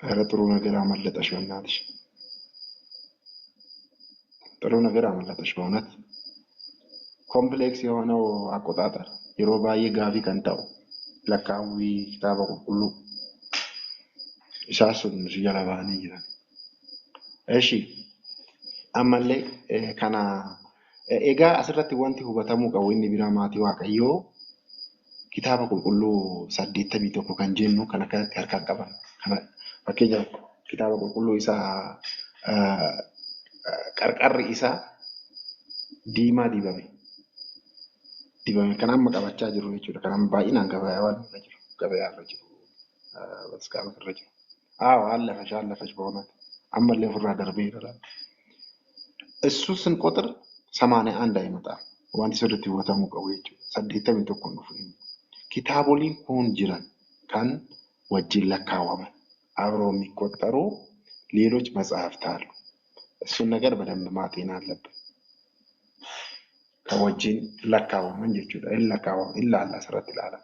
ኧረ ጥሩ ነገር አመለጠሽ በእናትሽ ጥሩ ነገር አመለጠሽ በእውነት ኮምፕሌክስ የሆነው አቆጣጠር የሮባዬ ጋቢ ከንታው ለካዊ ኪታባ ቁልቁሉ ኢሳሱን ሲያላባኒ ይላል እሺ አመለ ከና ኤጋ አስረቲ ወንቲ ሁበተሙ ቀወኒ ቢራማቲ ዋቀዮ kitaaba qulqulluu 81 kan jennu kana kanatti harkaan qaban kana fakkeenyaaf kitaaba qulqulluu isaa qarqarri isaa diimaa dibame kan amma qabachaa jiru jechuudha kan amma baay'inaan gabayaa jiru baskaama irra jiru አለፈች በእውነት አመለ ፍራ ደርቤ ይላል እሱ ስንቆጥር 81 አይመጣም ዋንቲ ሰደት ይወታሙ ቀው jechuudha 81 ነው ፍሬ ኪታቦሊን ሁን ጅራን ካን ወጅን ለካዋመ አብረው የሚቆጠሩ ሌሎች መጽሐፍት አሉ እሱን ነገር በደንብ ማጤን አለብን ከወጅን ለካዋመ እንጀቹዳ ለካዋመ ኢላ አላ ሰረት ይላል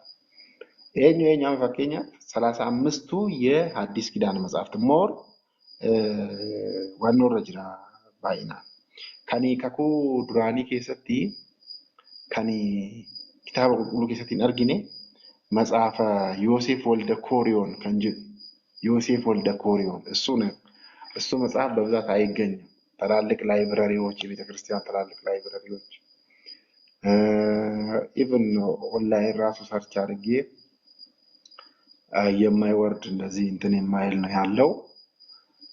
የኛው ፈከኛ 35ቱ የሐዲስ ኪዳን መጽሐፍት ሞር ዋኖ ረጅራ ባይና ከኒ ከኩ ዱራኒ ከሰቲ ከኒ kitaaba qulqulluu keessatti argine መጽሐፈ ዮሴፍ ወልደ ኮሪዮን ከንጅ ዮሴፍ ወልደ ኮሪዮን እሱ መጽሐፍ በብዛት አይገኝም ትላልቅ ላይብረሪዎች የቤተክርስቲያን ትላልቅ ላይብረሪዎች ኢቭን ኦንላይን ራሱ ሰርች አድርጌ የማይወርድ እንደዚህ እንትን የማይል ነው ያለው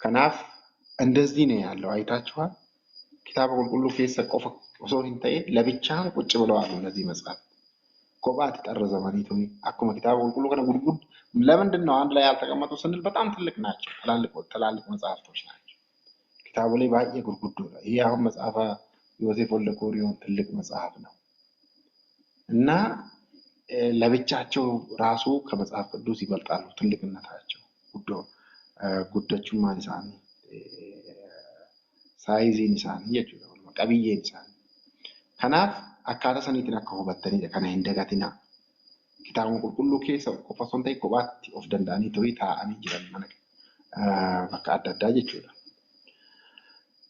ከናፍ እንደዚህ ነው ያለው አይታችኋል kitaaba qulqulluu keessa qofa osoo hin ta'in labichaan ቁጭ ብለዋል እነዚህ መጽሐፍ ኮባት ተጠረዘማኒ ቶይ አኩማ kitaaba qulqulluu kana ጉድጉድ ለምንድን ነው አንድ ላይ ያልተቀመጡ ስንል በጣም ትልቅ ናቸው ትላልቅ መጽሐፍቶች ናቸው kitaቡ ላይ ባየ ጉድጉድ ነው ይሄ አሁን መጽሐፈ ዮሴፍ ወልደ ኮሪዮን ትልቅ መጽሐፍ ነው እና ለብቻቸው ራሱ ከመጽሐፍ ቅዱስ ይበልጣሉ ትልቅነታቸው ጉዶቹ ማንሳኒ ሳይዚን ሳኒ የጁለው ቀብዬን ሳኒ ከናፍ akkata saniitiin akka hubattanii kana hin dagatina kitaabni qulqulluu keessa qofa osoo hin ta'in kophaatti of danda'anii ta'ii taa'anii jiran mana bakka adda addaa jechuudha.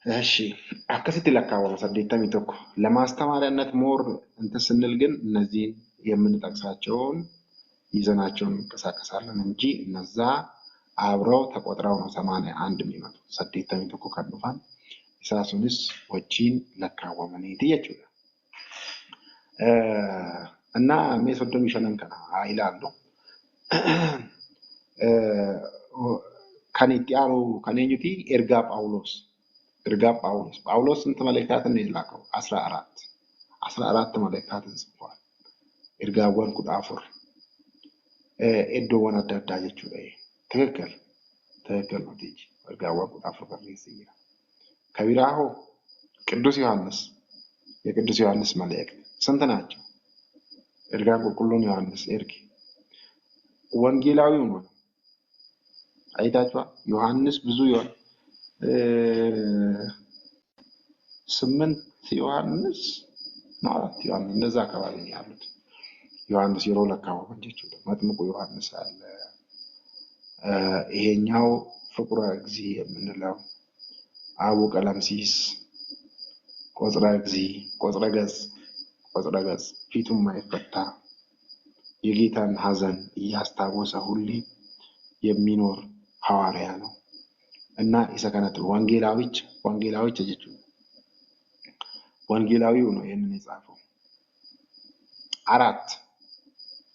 እሺ akkasitti lakkaawama 81 ለማስተማሪያነት ሞር እንትን ስንል ግን እነዚህን የምንጠቅሳቸውን ይዘናቸውን እንቀሳቀሳለን እንጂ እነዛ አብረው ተቆጥረው ነው 81 የሚመጡ 81 ከንፋን ኢሳሱንስ ወጪን lakkaawamaniiti jechuudha. እና ሜሶዶም ይሸነን ከና አይላሉ ከኒቲያሩ ከነኙቲ ኤርጋ ጳውሎስ እንት መልእክታትን ነው ይላከው 14 መልእክታትን ጽፏል ኤርጋዋን ኩዳፎር ኤዶዋን አዳዳ jechuudha ትክክል ነው ዲጂ ኤርጋዋን ኩዳፎር በሪሲያ ከቢራሆ ቅዱስ ዮሐንስ የቅዱስ ዮሐንስ መልእክት ስንት ናቸው ኤርጋ ቁልቁሉን ዮሐንስ ኤርጊ ወንጌላዊው ነው አይታችኋ ዮሐንስ ብዙ ይሆን 8 ዮሐንስ ማለት ዮሐንስ እንደዛ አካባቢ ነው ያሉት ዮሐንስ ይሮለካው ወንጀቹ መጥምቁ ዮሐንስ አለ ይሄኛው ፍቁረ እግዚ የምንለው አቡ ቀለምሲስ ቆጽረ ገጽ ፊቱም ማይፈታ የጌታን ሐዘን እያስታወሰ ሁሌ የሚኖር ሐዋርያ ነው እና ኢሰከነት ወንጌላዊች እጅቹ ወንጌላዊው ነው ይሄንን የጻፈው 4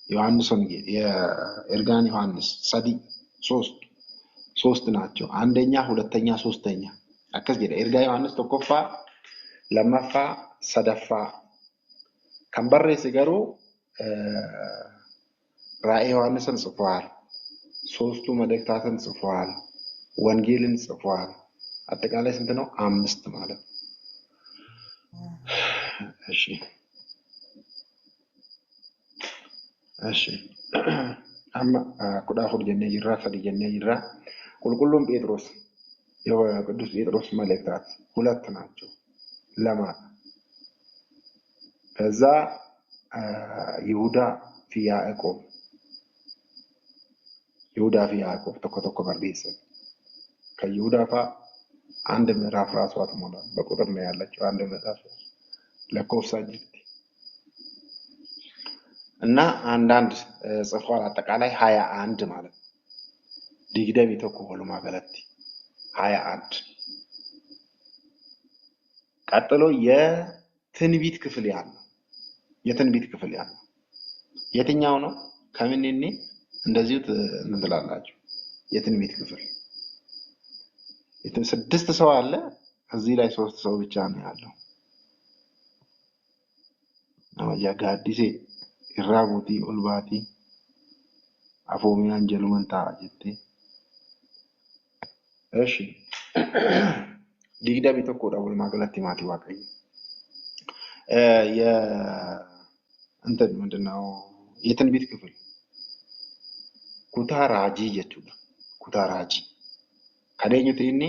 ዮሐንስ ወንጌል የኤርጋን ዮሐንስ ሰዲ 3 ናቸው። አንደኛ ሁለተኛ ሶስተኛ አከስ ጀደ ኤርጋ ዮሐንስ ተቆፋ ለማፋ ሰደፋ ከንበሬስ ገሩ ራእይ ዮሐንስን ጽፏል። 3ቱ መልእክታትን ጽፏል። ወንጌልን ጽፏል። አጠቃላይ ስንት ነው? 5 ማለት። እሺ አማ ቁዳኹር ጀነ ይራ ፈዲ ጀነ ይራ ቁልቁሉም ጴጥሮስ የቅዱስ ጴጥሮስ መልእክታት 2 ናቸው። ለማ ከዛ ይሁዳ ፊ ያዕቆብ ተኮ በርዴሰ ከይሁዳ ፋ አንድ ምዕራፍ ራሷ ትሞላል። በቁጥር ነው ያለችው አንድ ምዕራፍ ለኮፍሳ ጅርቲ እና አንዳንድ ጽፏል። አጠቃላይ 21 ማለት ዲግደም ይተኮ ሁሉ ማገለቲ 21 ቀጥሎ የትንቢት ክፍል ያለው የትኛው ነው? ከምንኔ እንደዚሁ እንትላላችሁ የትንቢት ክፍል 6 ሰው አለ። እዚህ ላይ 3 ሰው ብቻ ነው ያለው። አማጃ ጋዲሴ ኢራቡቲ ኦልባቲ አፎሚያን ጀሉመንታ ጀቴ እሺ ዲግዳ ቢተኮ ዳውል ማገለቲ ማቲ ዋቀይ እንትን ምንድነው የትንቢት ክፍል ኩታ ራጂ ጀቹ ኩታ ራጂ ከደኙት እኔ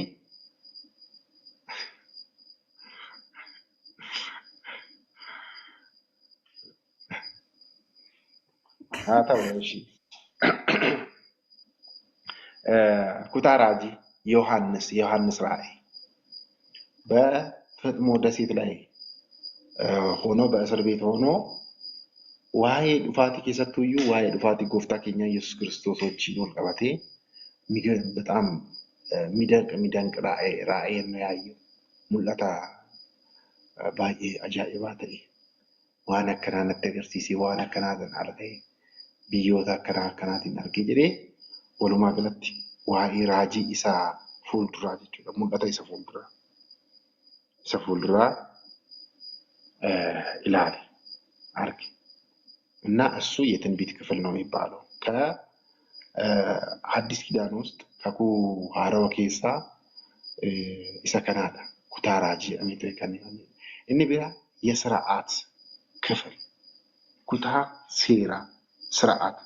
አታውሺ ኩታ ራጂ ዮሐንስ ራእይ በፍጥሞ ደሴት ላይ ሆኖ በእስር ቤት ሆኖ ዋይ ዱፋቲ ከሰቱዩ ዋይ ዱፋቲ ጎፍታ ኬኛ ኢየሱስ ክርስቶስ ወጪ ወልቀባቴ በጣም ሚደንቅ ራእይ ነው ያየው። ሙላታ ባይ አጃኢባቴ ዋና ከናነት ተገርሲሲ ዋና ከናዘን አርገይ ቢዮታ ከናከናቲን አርገ ጅሬ ወሉማ ገለቲ ዋይ ራጂ ኢሳ ፉልዱራ ጀቹ ሙላታ ኢሳ ፉልዱራ ኢላል አርግ እና እሱ የትንቢት ክፍል ነው የሚባለው። ከአዲስ ኪዳን ውስጥ ከኩ ሐረወ ኬሳ ኢሰከናዳ ኩታራጂ አሚቶ ከነ እኔ ቢራ የሥርዓት ክፍል ኩታ ሴራ ስርዓት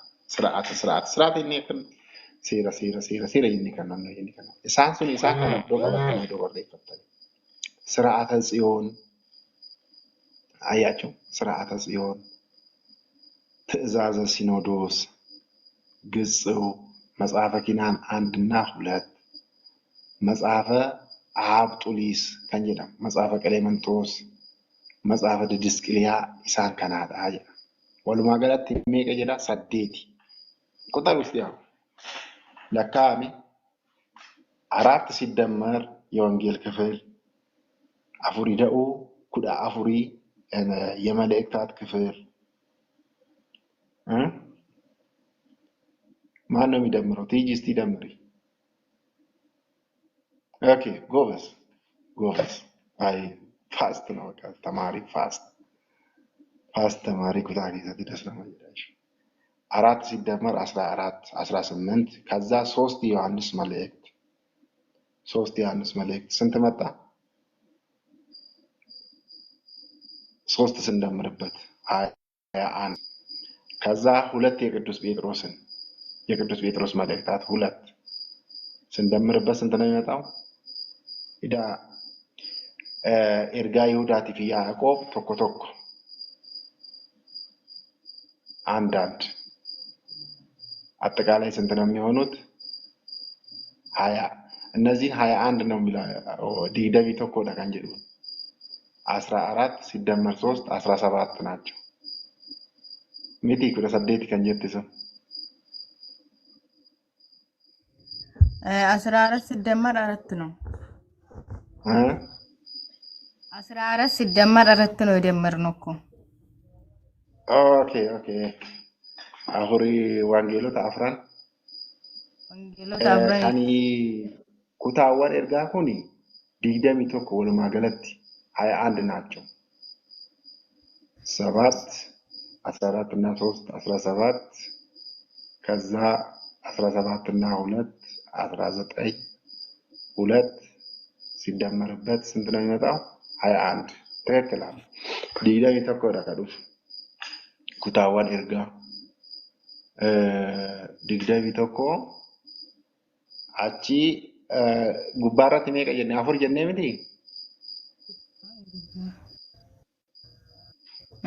እኔ ከን ሴራ እኔ ከን ነው እኔ ከን እሳንሱን ኢሳካ ነው ዶር ይፈታል። ስርዓተ ጽዮን አያቸው። ስርዓተ ጽዮን ትእዛዘ ሲኖዶስ ግጽው መጽሐፈ ኪዳን 1 እና 2 መጽሐፈ አብጡሊስ ከንጀዳ መጽሐፈ ቀሌምንጦስ መጽሐፈ ድድስቅልያ ኢሳን ከናዳ አያ ወሉማ ገለቲ ሜቀጀዳ ሰዴቲ ቁጥር ውስጥ ያው ለካሚ 4 ሲደመር የወንጌል ክፍል አፉሪ ደኡ ኩዳ አፉሪ የመልእክታት ክፍል ማን ነው የሚደምረው? ቲጂ እስቲ ደምሪ። ኦኬ ጎበዝ አይ ፋስት ነው በቃ ተማሪ ፋስት ተማሪ ኩታ ጊዜ ደስ ነው ማለት 4 ሲደመር 14 18 ከዛ 3 ዮሐንስ መልእክት ስንት መጣ? 3 ስንደምርበት 21 ከዛ 2 የቅዱስ ጴጥሮስ መልእክታት 2 ስንደምርበት ስንት ነው የሚመጣው? ኢዳ ኤርጋ ይሁዳ ቲፊ ያዕቆብ ቶኮ አንዳንድ አጠቃላይ ስንት ነው የሚሆኑት? 20 እነዚህ 21 ነው የሚለው ዲግደቢ ቶኮ ዳካንጀዱ 14 ሲደመር 3 17 ናቸው። ሚቲ ኩደ ሰዴት ከንጀትሰ 14 ሲደመር 4 ነው። 14 ሲደመር 4 ነው የደመርነው እኮ Okay. Afurii wangeelota afran Wangeelota afran kan kutaawwan ergaa kun 21 walumaa galatti 21 ናቸው። 7 14 እና 3 17 ከዛ 17 እና 2 19 2 ሲደመርበት ስንት ነው የሚመጣው? 21 ትክክል ነው። 21 ወደ ከዱፍ kutaawwan ergaa 21 achi gubbaarratti meeqa jennee? 4 jennee miti?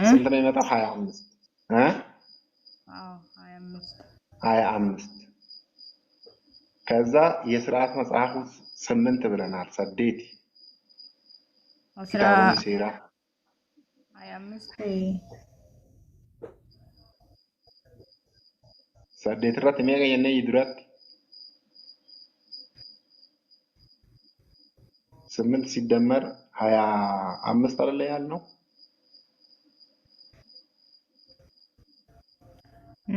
ስንት ነው የሚመጣው? 25 25 ከዛ የሥርዓት መጽሐፍ ውስጥ 8 ብለናል። ሰዴት ኪታቦኒ ሴራ 25 ሰዴት irratti meeqa jennee duratti 8 ሲደመር 25 አይደለ ያልነው?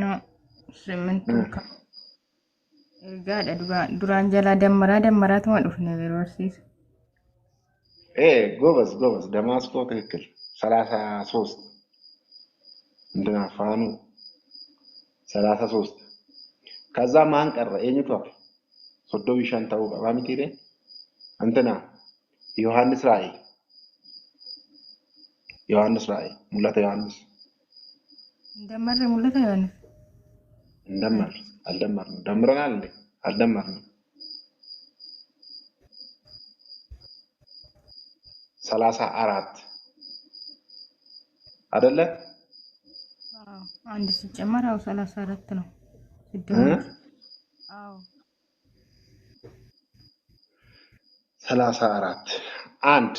no 8 ergaadha duraan jalaa dammaraatuma dhufne yeroo barsiisu. ጎበዝ ደማስቆ ትክክል 33 እንትና ፋኑ 33 ከዛ ማን ቀረ? ኤኝቷ ሶዶሚ ሻንታው ባሚቲሬ እንትና ዮሐንስ ራእይ ሙላተ ዮሐንስ ሙላተ ዮሐንስ አልደመርንም። ደምረናል እንዴ? አልደመርንም። 34 አይደለ? አንድ ሲጨመር 34 ነው። 34 አንድ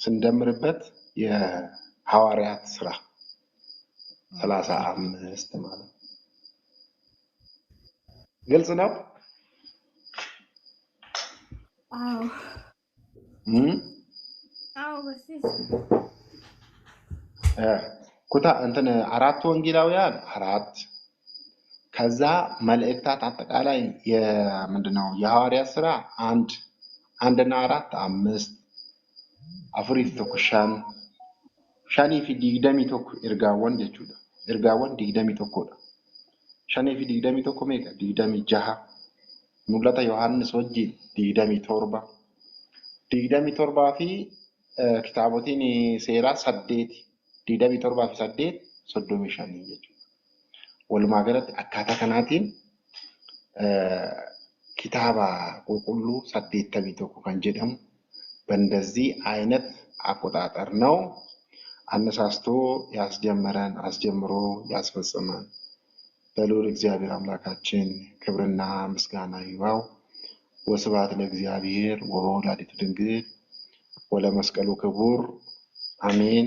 ስንደምርበት የሐዋርያት ሥራ 35 ማለት ግልጽ ነው። ኩታ እንትን አራት ወንጌላውያን 4 ከዛ መልእክታት አጠቃላይ የምንድነው የሐዋርያት ሥራ 1 እና 4 5 አፍሪት ተኩሻን ሻኒ ፊ ዲግደሚ tokko ergaawwan jechuudha. Ergaawwan 21dha. Shanii fi 21 meeqa? 26 mul'ata Yohaannis wajjin 27 fi kitaabotiin seeraa 8 27 fi 8 35 jechuudha. Walumaa galatti akkaataa kanaatiin kitaaba qulqulluu 81 kan jedhamu በእንደዚህ አይነት አቆጣጠር ነው። አነሳስቶ ያስጀመረን አስጀምሮ ያስፈጽመን በልዑል እግዚአብሔር አምላካችን ክብርና ምስጋና ይግባው። ወስብሐት ለእግዚአብሔር ወወላዲቱ ድንግል ወለመስቀሉ ክቡር አሜን።